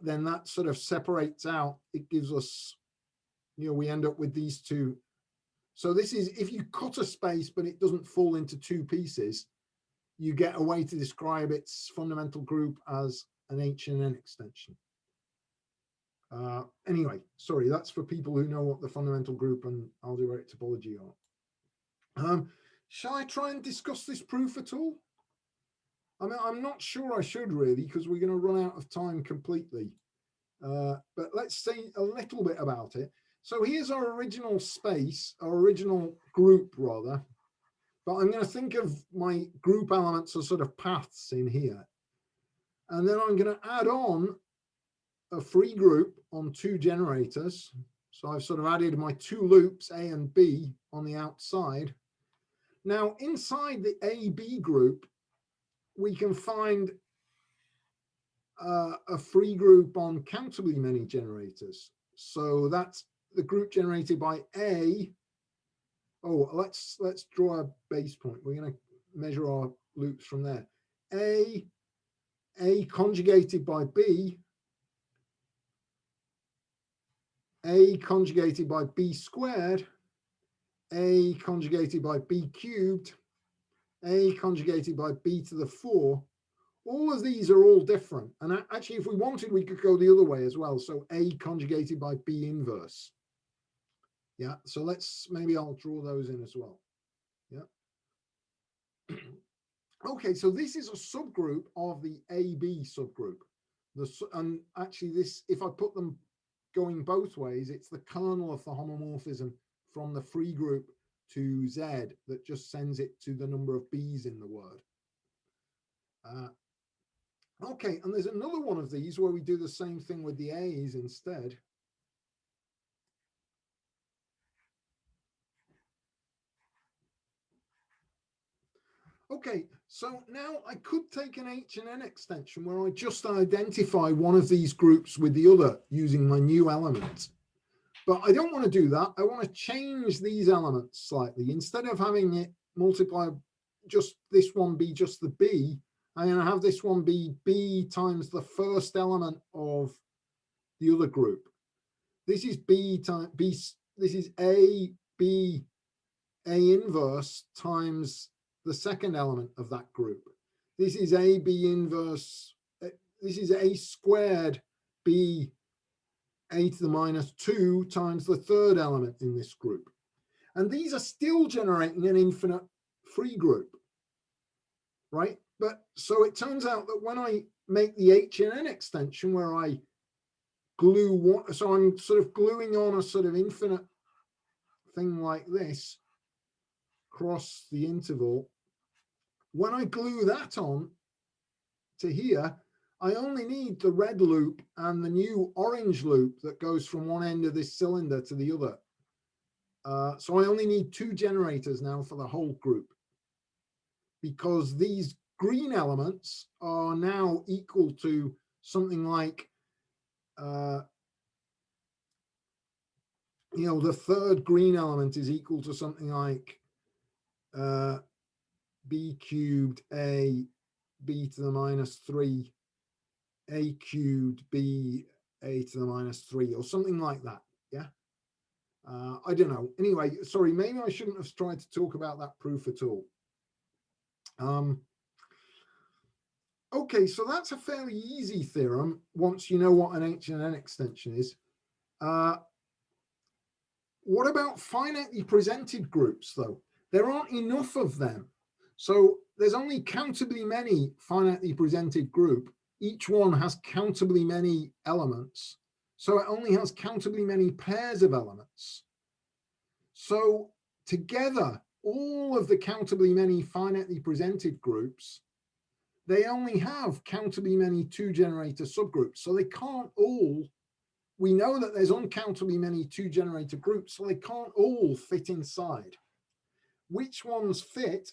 then that sort of separates out. It gives us, we end up with these 2. So this is, if you cut a space but it doesn't fall into 2 pieces, you get a way to describe its fundamental group as an HNN extension. Anyway, sorry, that's for people who know what the fundamental group and algebraic topology are. Shall I try and discuss this proof at all? I mean, I'm not sure I should really, because we're going to run out of time completely. But let's say a little bit about it. So here's our original space, our original group rather. But I'm going to think of my group elements as sort of paths in here. And then I'm going to add on a free group on 2 generators. So I've sort of added my 2 loops, A and B, on the outside. Now, inside the AB group, we can find a free group on countably many generators. So that's the group generated by A. Oh, let's draw a base point. We're going to measure our loops from there. A conjugated by B, A conjugated by B squared, A conjugated by B cubed, A conjugated by B to the 4. All of these are all different. And actually, if we wanted, we could go the other way as well. So A conjugated by B inverse. Yeah, so maybe I'll draw those in as well. Yeah. Okay, so this is a subgroup of the AB subgroup. And actually this, if I put them going both ways, it's the kernel of the homomorphism from the free group to Z that just sends it to the number of B's in the word. Okay, and there's another one of these where we do the same thing with the A's instead. Okay, so now I could take an HNN extension where I just identify one of these groups with the other using my new element. But I don't want to do that. I want to change these elements slightly. Instead of having it multiply just this one be just the B, I'm going to have this one be B times the first element of the other group. This is B times B. This is A, B, A inverse times the second element of that group. This is A, B inverse. This is A squared B, A to the minus 2 times the third element in this group. And these are still generating an infinite free group, right? But so it turns out that when I make the HNN extension where I glue one, so I'm sort of gluing on a sort of infinite thing like this across the interval. When I glue that on to here, I only need the red loop and the new orange loop that goes from one end of this cylinder to the other. So I only need 2 generators now for the whole group, because these green elements are now equal to something like, you know, the third green element is equal to something like b cubed a b to the minus 3 a cubed b a to the minus 3 or something like that. Yeah. I don't know. Anyway, sorry, maybe I shouldn't have tried to talk about that proof at all. Okay, so that's a fairly easy theorem once you know what an HNN extension is. What about finitely presented groups, though? There aren't enough of them. So there's only countably many finitely presented group. Each one has countably many elements. So it only has countably many pairs of elements. So together, all of the countably many finitely presented groups, they only have countably many 2-generator subgroups. So they can't all, we know that there's uncountably many 2-generator groups, so they can't all fit inside. Which ones fit?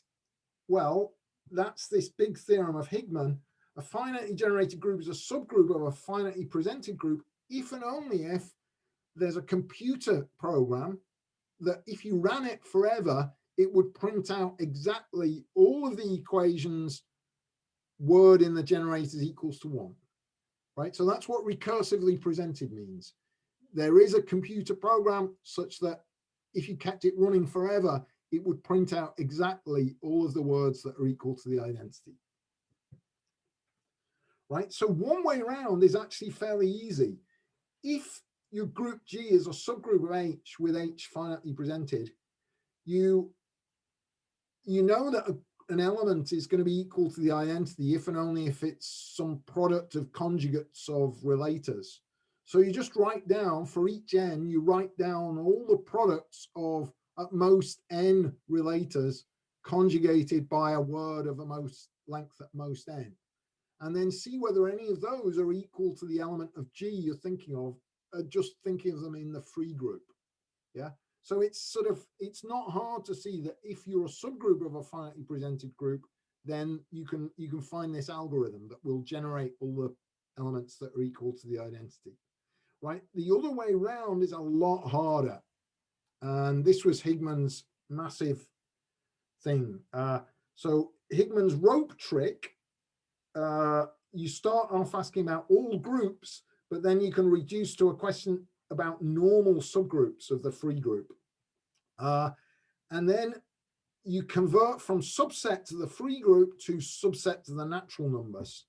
Well, that's this big theorem of Higman. A finitely generated group is a subgroup of a finitely presented group if and only if there's a computer program that if you ran it forever, it would print out exactly all of the equations, word in the generators equals to 1, right? So that's what recursively presented means. There is a computer program such that if you kept it running forever, it would print out exactly all of the words that are equal to the identity, right? So one way around is actually fairly easy. If your group G is a subgroup of H with H finitely presented, you know that an element is going to be equal to the identity if and only if it's some product of conjugates of relators. So you just write down for each n, you write down all the products of at most n relators conjugated by a word of a most length at most n, and then see whether any of those are equal to the element of G you're thinking of, just thinking of them in the free group. Yeah. So it's sort of, it's not hard to see that if you're a subgroup of a finitely presented group, then you can find this algorithm that will generate all the elements that are equal to the identity, right? The other way around is a lot harder. And this was Higman's massive thing. So Higman's rope trick, you start off asking about all groups, but then you can reduce to a question about normal subgroups of the free group. And then you convert from subset to the free group to subset to the natural numbers.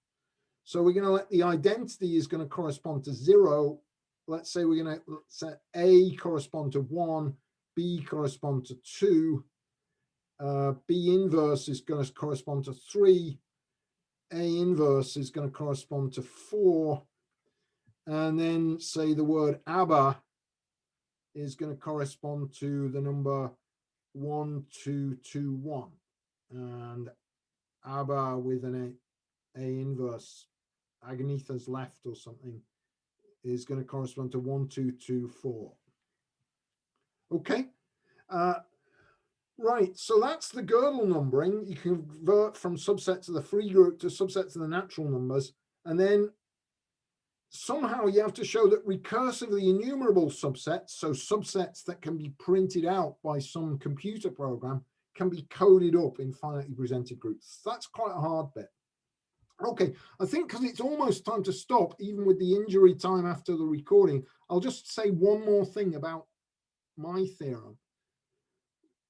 So we're going to let the identity is going to correspond to 0. Let's say we're going to set A correspond to 1, B correspond to 2, B inverse is going to correspond to 3, A inverse is going to correspond to 4, and then say the word ABBA is going to correspond to the number 1, 2, 2, 1, and ABBA with an A inverse, Agnetha's left or something, is going to correspond to 1, 2, 2, 4. Okay. Right, so that's the Gödel numbering. You convert from subset to the free group to subset to the natural numbers, and then somehow you have to show that recursively enumerable subsets, so subsets that can be printed out by some computer program, can be coded up in finitely presented groups. That's quite a hard bit. Okay, I think because it's almost time to stop, even with the injury time after the recording, I'll just say one more thing about my theorem.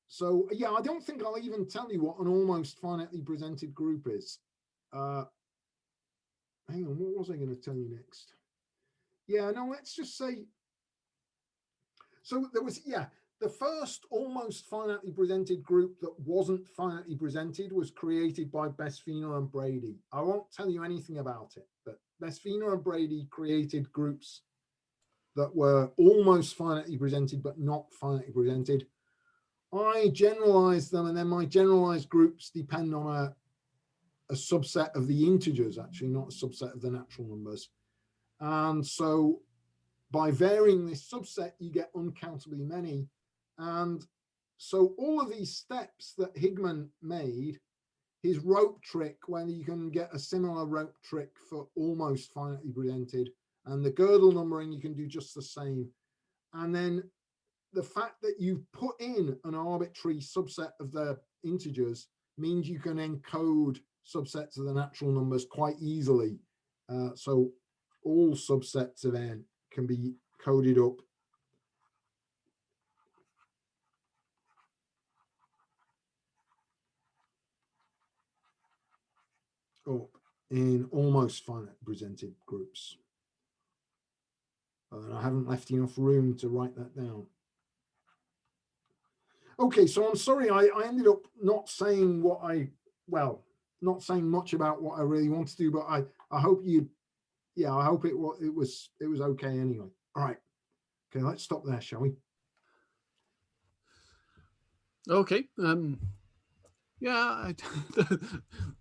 So yeah, I don't think I'll even tell you what an almost finitely presented group is. Hang on, what was I going to tell you next? Yeah, no, let's just say, so there was, yeah, the first almost finitely presented group that wasn't finitely presented was created by Besfina and Brady. I won't tell you anything about it, but Besfina and Brady created groups that were almost finitely presented, but not finitely presented. I generalized them, and then my generalized groups depend on a subset of the integers, actually, not a subset of the natural numbers. And so by varying this subset, you get uncountably many. And so all of these steps that Higman made, his rope trick, where you can get a similar rope trick for almost finitely presented, and the Gödel numbering, you can do just the same. And then the fact that you've put in an arbitrary subset of the integers means you can encode subsets of the natural numbers quite easily. So all subsets of n can be coded up in almost finite presented groups. And I haven't left enough room to write that down. Okay, so I'm sorry, I ended up not saying not saying much about what I really want to do, but I hope you, yeah, I hope it was okay anyway. All right, okay, let's stop there, shall we? Okay. Yeah,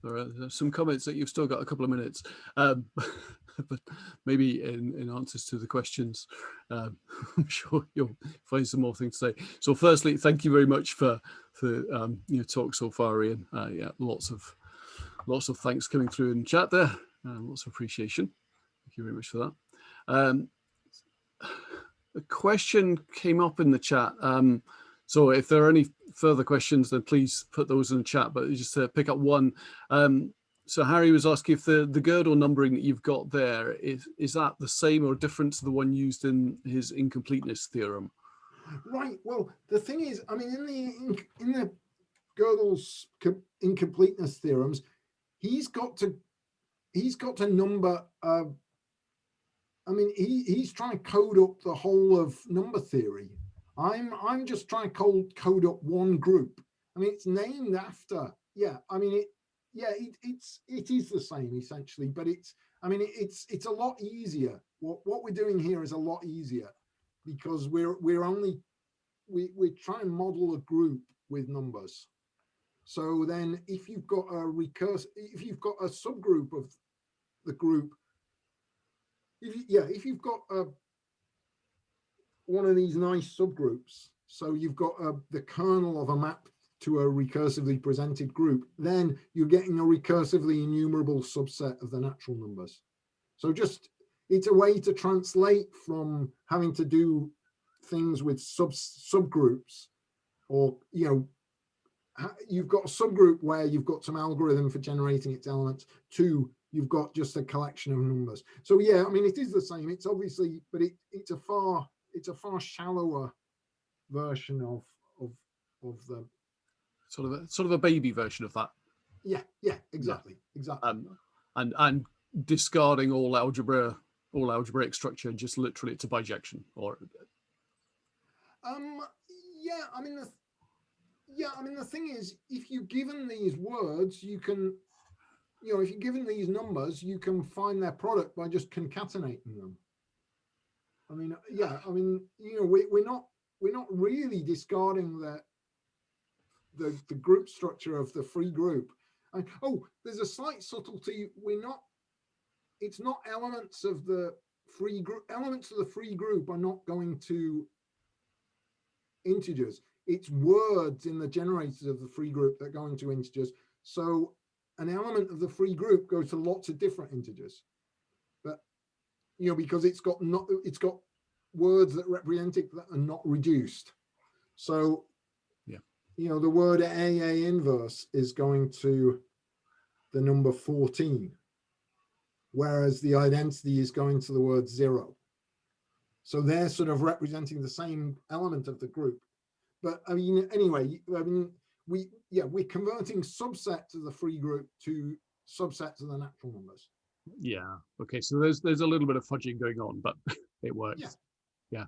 there are some comments that you've still got a couple of minutes, but maybe in answers to the questions, I'm sure you'll find some more things to say. So firstly, thank you very much for your talk so far, Ian. Yeah, lots of thanks coming through in chat there. Lots of appreciation. Thank you very much for that. A question came up in the chat. So if there are any further questions, then please put those in the chat, but just to pick up one. So Harry was asking if the Gödel numbering that you've got there, is that the same or different to the one used in his incompleteness theorem? Right, well, the thing is, I mean, in the Gödel's incompleteness theorems, he's got to number, I mean, he's trying to code up the whole of number theory. I'm just trying to code up one group. I mean, it's named after, yeah. I mean, it is the same essentially, but it's a lot easier. What we're doing here is a lot easier because we're trying to model a group with numbers. So then, if you've got if you've got a subgroup of the group, if you've got one of these nice subgroups, so you've got the kernel of a map to a recursively presented group, then you're getting a recursively enumerable subset of the natural numbers. So it's a way to translate from having to do things with subgroups, or you've got a subgroup where you've got some algorithm for generating its elements, to you've got just a collection of numbers. So yeah, I mean, it is the same. It's obviously, but it's a far shallower version of the sort of a baby version of that. Yeah, exactly. And discarding all algebraic structure, and just literally it's a bijection, or I mean the thing is, if you're given these words, you can, if you're given these numbers, you can find their product by just concatenating them. I mean, yeah, I mean, we're not really discarding the group structure of the free group. There's a slight subtlety. It's not elements of the free group. Elements of the free group are not going to integers. It's words in the generators of the free group that go into integers. So an element of the free group goes to lots of different integers, but because it's got words that represent it that are not reduced. So yeah, the word A inverse is going to the number 14, whereas the identity is going to the word 0. So they're sort of representing the same element of the group. But I mean, anyway, I mean, we're converting subsets of the free group to subsets of the natural numbers. Yeah. Okay. So there's a little bit of fudging going on, but it works. Yeah.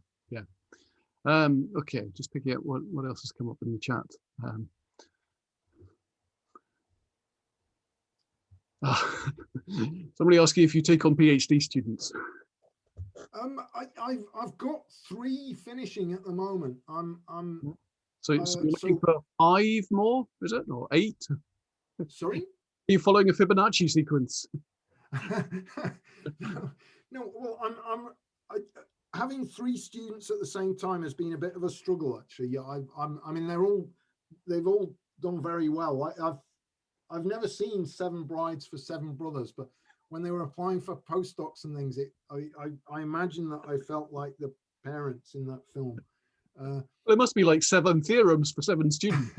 Okay, just picking up what else has come up in the chat. Somebody asking if you take on PhD students. I've got 3 finishing at the moment. So you're looking for 5 more, is it, or 8? Sorry? Are you following a Fibonacci sequence? No, well, having 3 students at the same time has been a bit of a struggle, actually. Yeah, I mean, they've all done very well. I've never seen 7 brides for 7 brothers, but when they were applying for postdocs and things, I imagine that I felt like the parents in that film. There must be like 7 theorems for 7 students.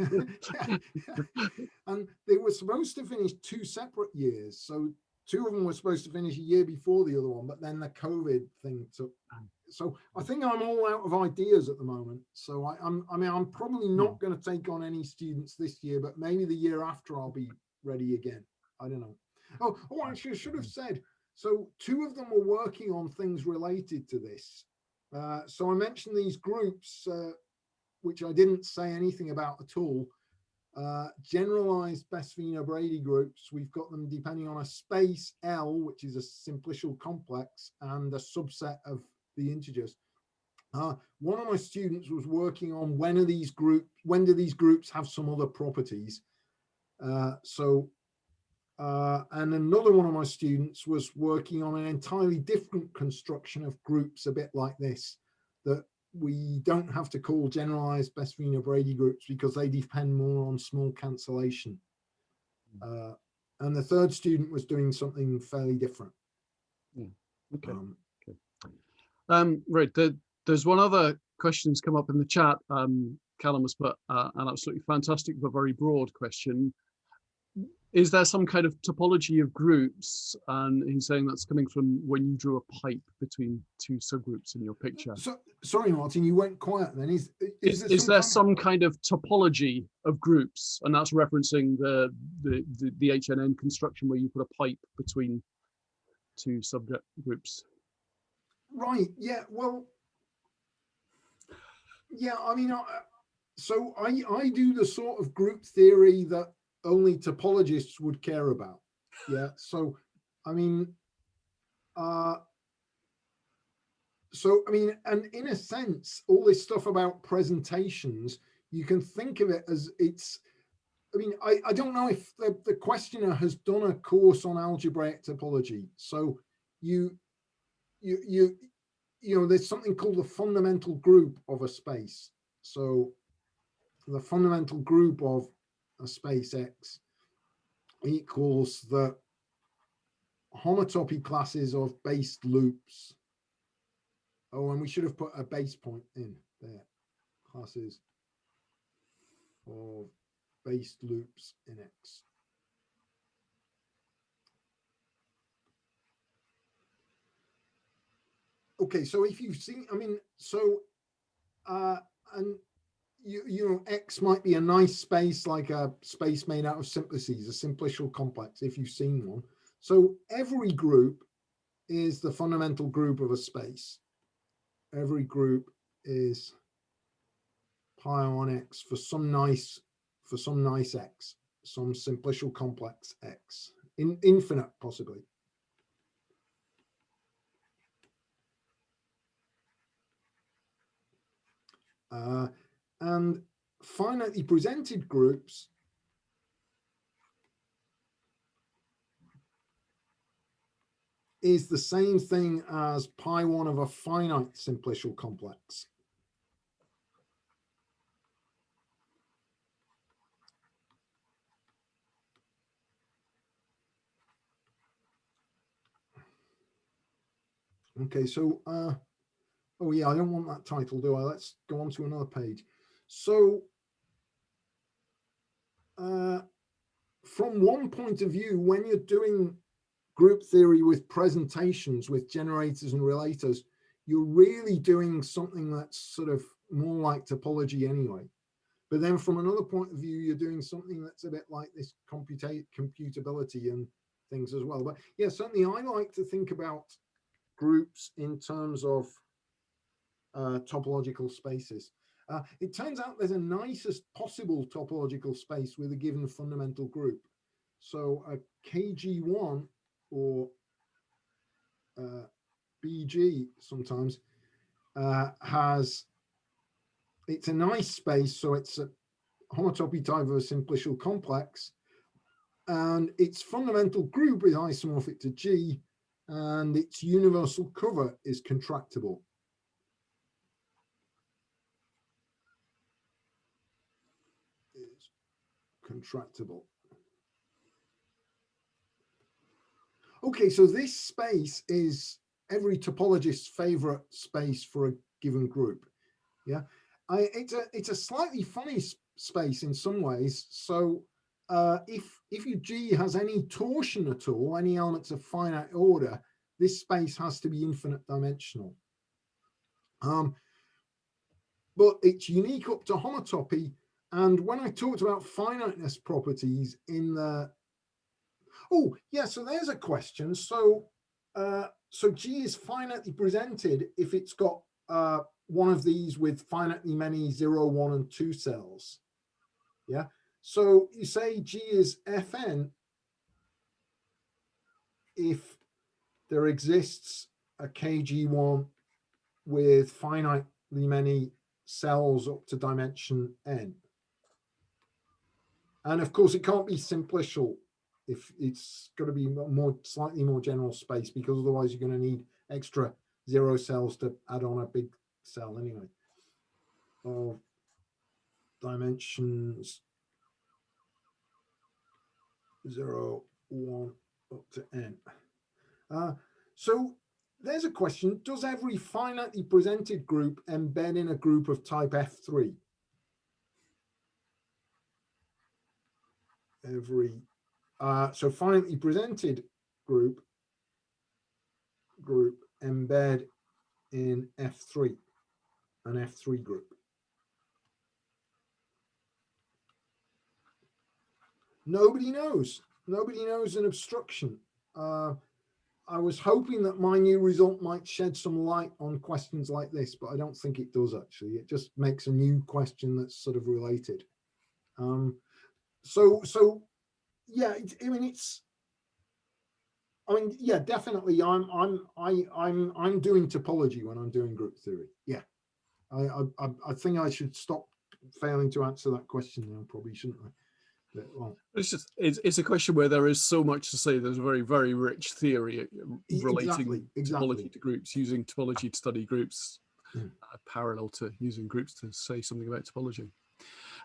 And they were supposed to finish 2 separate years. So 2 of them were supposed to finish a year before the other one, but then the COVID thing took. So I think I'm all out of ideas at the moment. So I'm probably not going to take on any students this year, but maybe the year after I'll be ready again. I don't know. Oh, actually, I should have said. So 2 of them were working on things related to this. So I mentioned these groups, which I didn't say anything about at all. Generalized Bess-Wiener-Brady groups, we've got them depending on a space L, which is a simplicial complex, and a subset of the integers. One of my students was working on when do these groups have some other properties. And another one of my students was working on an entirely different construction of groups, a bit like this, that we don't have to call generalized Bess-Wiener-Brady groups because they depend more on small cancellation. And the third student was doing something fairly different. Okay. Right. There's one other question's come up in the chat. Callum has put an absolutely fantastic but very broad question. Is there some kind of topology of groups? And he's saying that's coming from when you drew a pipe between 2 subgroups in your picture. So, sorry, Martin, you went quiet then. Is there some kind of topology of groups? And that's referencing the HNN construction where you put a pipe between 2 subject groups. Right. Yeah. Well. Yeah. I mean, so I do the sort of group theory that only topologists would care about. Yeah. So, I mean, and in a sense, all this stuff about presentations, you can think of it as it's. I mean, I don't know if the questioner has done a course on algebraic topology. So you know, there's something called the fundamental group of a space. So the fundamental group of a space X equals the homotopy classes of based loops. Oh, and we should have put a base point in there. Classes of based loops in X. Okay, so if you've seen, I mean, so, and you know, X might be a nice space, like a space made out of simplices, a simplicial complex, if you've seen one. So every group is the fundamental group of a space. Every group is pi on X for some nice X, some simplicial complex X, infinite possibly. And finitely presented groups is the same thing as pi1 of a finite simplicial complex. Okay, so oh yeah, I don't want that title, do I? Let's go on to another page. So from one point of view, when you're doing group theory with presentations with generators and relators, you're really doing something that's sort of more like topology anyway. But then from another point of view, you're doing something that's a bit like this computability and things as well. But yeah, certainly I like to think about groups in terms of topological spaces. It turns out there's a nicest possible topological space with a given fundamental group. So a KG1 or BG sometimes it's a nice space, so it's a homotopy type of a simplicial complex, and its fundamental group is isomorphic to G, and its universal cover is contractible. Is contractible. Okay, so this space is every topologist's favorite space for a given group. Yeah, it's a slightly funny space in some ways. So if your G has any torsion at all, any elements of finite order, this space has to be infinite dimensional. But it's unique up to homotopy. And when I talked about finiteness properties in the, oh yeah, so there's a question. So so G is finitely presented if it's got one of these with finitely many 0, 1, and 2 cells. Yeah. So you say G is Fn if there exists a KG1 with finitely many cells up to dimension n. And of course, it can't be simplicial if it's got to be slightly more general space, because otherwise you're going to need extra 0 cells to add on a big cell anyway. Of dimensions 0, 1 up to n. So there's a question: does every finitely presented group embed in a group of type F3? Every so finitely presented group embed in F3, an F3 group. Nobody knows. Nobody knows an obstruction. I was hoping that my new result might shed some light on questions like this, but I don't think it does actually. It just makes a new question that's sort of related. So yeah, yeah, definitely. I'm doing topology when I'm doing group theory. Yeah, I think I should stop failing to answer that question now. Probably shouldn't I? But, well, it's a question where there is so much to say. There's a very, very rich theory relating topology to groups, using topology to study groups, parallel to using groups to say something about topology.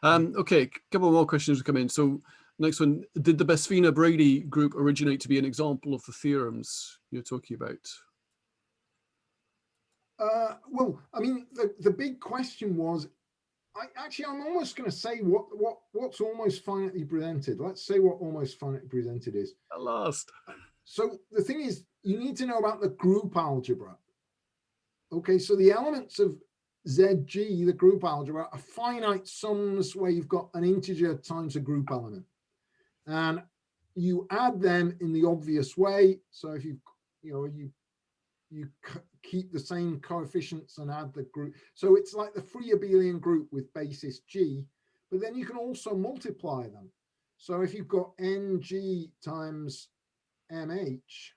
Okay, a couple more questions have come in. So next one, did the Besfina-Brady group originate to be an example of the theorems you're talking about? well, I mean, the big question was, I'm almost going to say what's almost finitely presented. Let's say what almost finitely presented is. At last. So the thing is, you need to know about the group algebra. Okay, so the elements of ZG, the group algebra, are finite sums where you've got an integer times a group element, and you add them in the obvious way. So if you keep the same coefficients and add the group. So it's like the free abelian group with basis G, but then you can also multiply them. So if you've got NG times MH,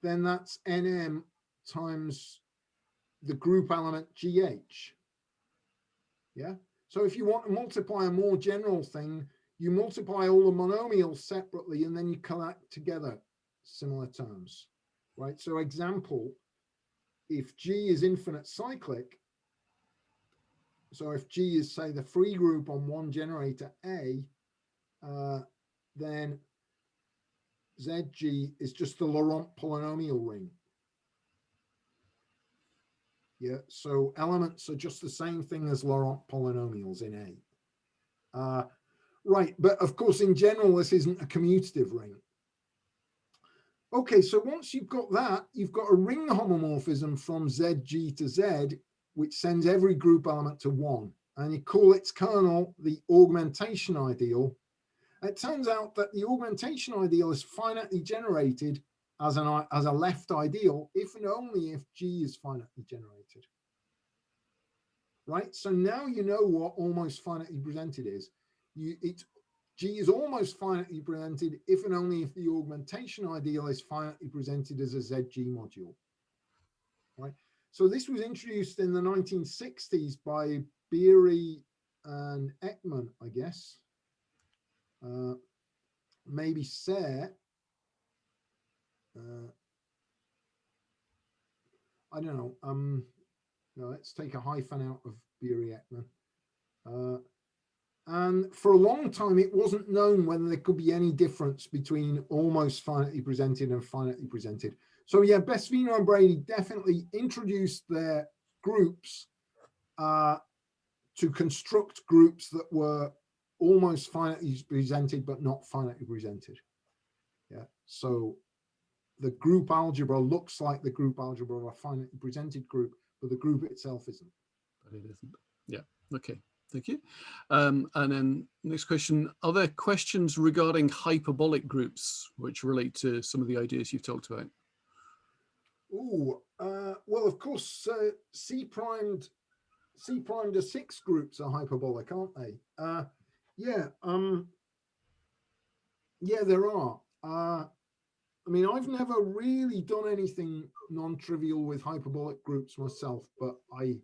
then that's NM times the group element GH. Yeah. So if you want to multiply a more general thing, you multiply all the monomials separately and then you collect together similar terms, right? So example, if G is infinite cyclic, so if G is, say, the free group on one generator A, then ZG is just the Laurent polynomial ring. Yeah, so elements are just the same thing as Laurent polynomials in A. Right, but of course, in general, this isn't a commutative ring. Okay, so once you've got that, you've got a ring homomorphism from ZG to Z, which sends every group element to 1. And you call its kernel the augmentation ideal. It turns out that the augmentation ideal is finitely generated as a left ideal if and only if G is finitely generated. right? So now you know what almost finitely presented is. G is almost finitely presented if and only if the augmentation ideal is finitely presented as a ZG module, right? So this was introduced in the 1960s by Leary and Ekman, I guess. Maybe Sayre. I don't know. No, let's take a hyphen out of Leary Ekman. And for a long time, it wasn't known whether there could be any difference between almost finitely presented and finitely presented. So yeah, Besvino and Brady definitely introduced their groups to construct groups that were almost finitely presented, but not finitely presented. Yeah, so the group algebra looks like the group algebra of a finitely presented group, but the group itself isn't. But it isn't. Yeah, okay. Thank you. And then next question, are there questions regarding hyperbolic groups which relate to some of the ideas you've talked about? Oh, well, of course, C-primed to 6 groups are hyperbolic, aren't they? Yeah, yeah, there are. I mean, I've never really done anything non-trivial with hyperbolic groups myself, but I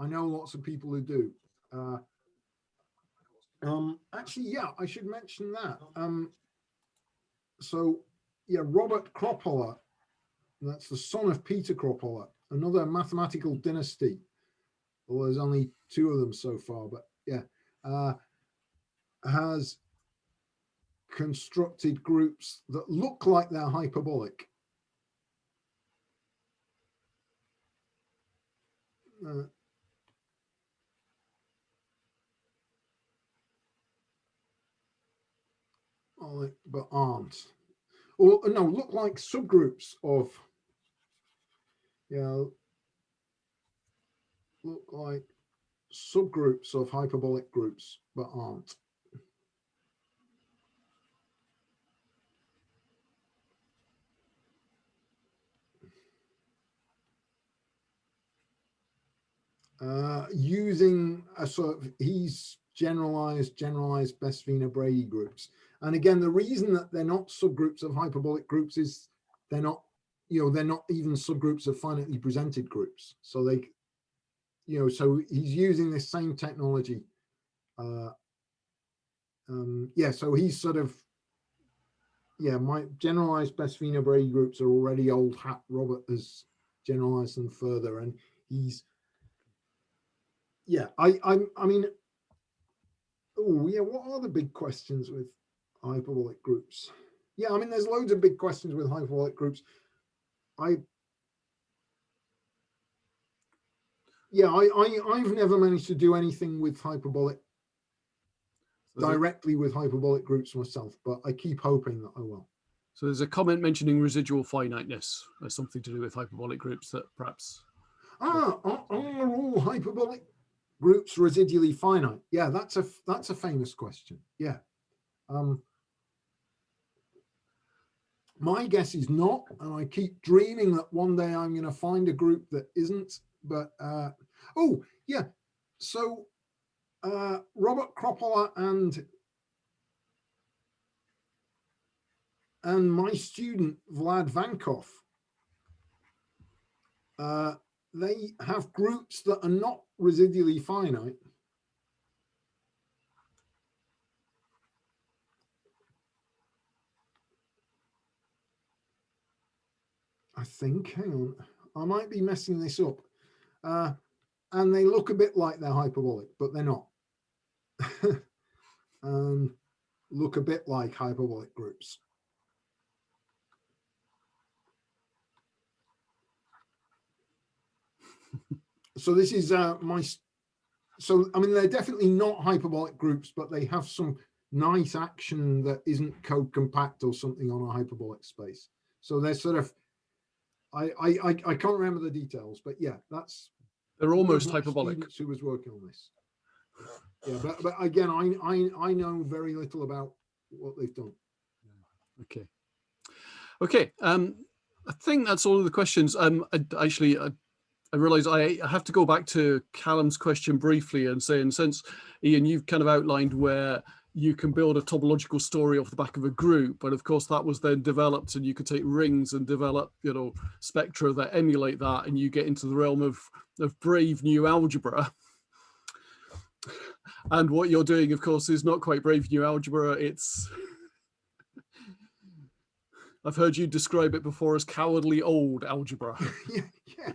know lots of people who do. Actually, yeah, I should mention that. So, yeah, Robert Croppola, that's the son of Peter Croppola, another mathematical dynasty. Well, there's only 2 of them so far, but yeah, has constructed groups that look like they're hyperbolic. But aren't. Or no, look like subgroups of, yeah, look like subgroups of hyperbolic groups, but aren't. Using a sort of, he's generalized Besvino-Brady groups. And again, the reason that they're not subgroups of hyperbolic groups is they're not, they're not even subgroups of finitely presented groups. So they, so he's using this same technology. Yeah, so he's sort of, yeah, my generalized Besvino-Brady groups are already old hat. Robert has generalized them further, and he's, yeah, I mean, oh yeah, what are the big questions with hyperbolic groups? Yeah, I mean, there's loads of big questions with hyperbolic groups. I've never managed to do anything with hyperbolic directly with hyperbolic groups myself, but I keep hoping that I will. So there's a comment mentioning residual finiteness as something to do with hyperbolic groups that perhaps. Are all hyperbolic groups residually finite? Yeah, that's a famous question. Yeah. My guess is not, and I keep dreaming that one day I'm going to find a group that isn't. But oh yeah, so Robert Croppola and my student Vlad Vankov, they have groups that are not residually finite. I think, hang on, I might be messing this up. And they look a bit like they're hyperbolic, but they're not. Look a bit like hyperbolic groups. So this is so I mean, they're definitely not hyperbolic groups, but they have some nice action that isn't code compact or something on a hyperbolic space. So they're sort of, I can't remember the details, but yeah, they're almost hyperbolic. Who was working on this? Yeah, but again, I know very little about what they've done. Okay. I think that's all of the questions. I realise I have to go back to Callum's question briefly and say, and since Ian, you've kind of outlined where you can build a topological story off the back of a group, but of course that was then developed, and you could take rings and develop, you know, spectra that emulate that, and you get into the realm of brave new algebra. And what you're doing, of course, is not quite brave new algebra. It's, I've heard you describe it before as cowardly old algebra. yeah.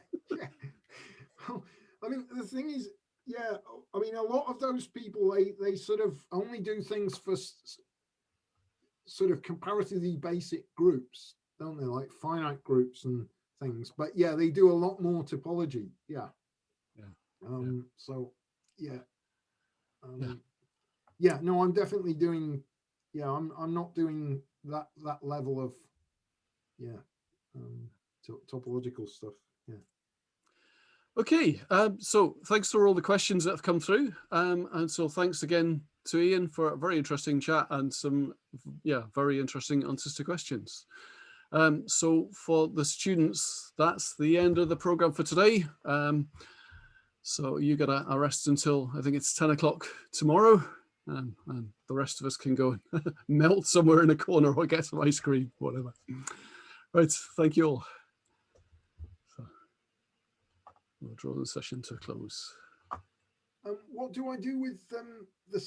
Well, I mean, the thing is, yeah, I mean, a lot of those people, they sort of only do things for sort of comparatively basic groups, don't they? Like finite groups and things. But yeah, they do a lot more topology. Yeah. So yeah. Yeah, no, I'm definitely doing, yeah, I'm not doing that level of, yeah, topological stuff. Yeah. Okay, so thanks for all the questions that have come through. And so thanks again to Ian for a very interesting chat and some, yeah, very interesting answers to questions. So for the students, that's the end of the program for today. So you got a rest until, I think it's 10 o'clock tomorrow, and the rest of us can go and melt somewhere in a corner or get some ice cream, whatever. Right, thank you all. So we'll draw the session to a close. What do I do with the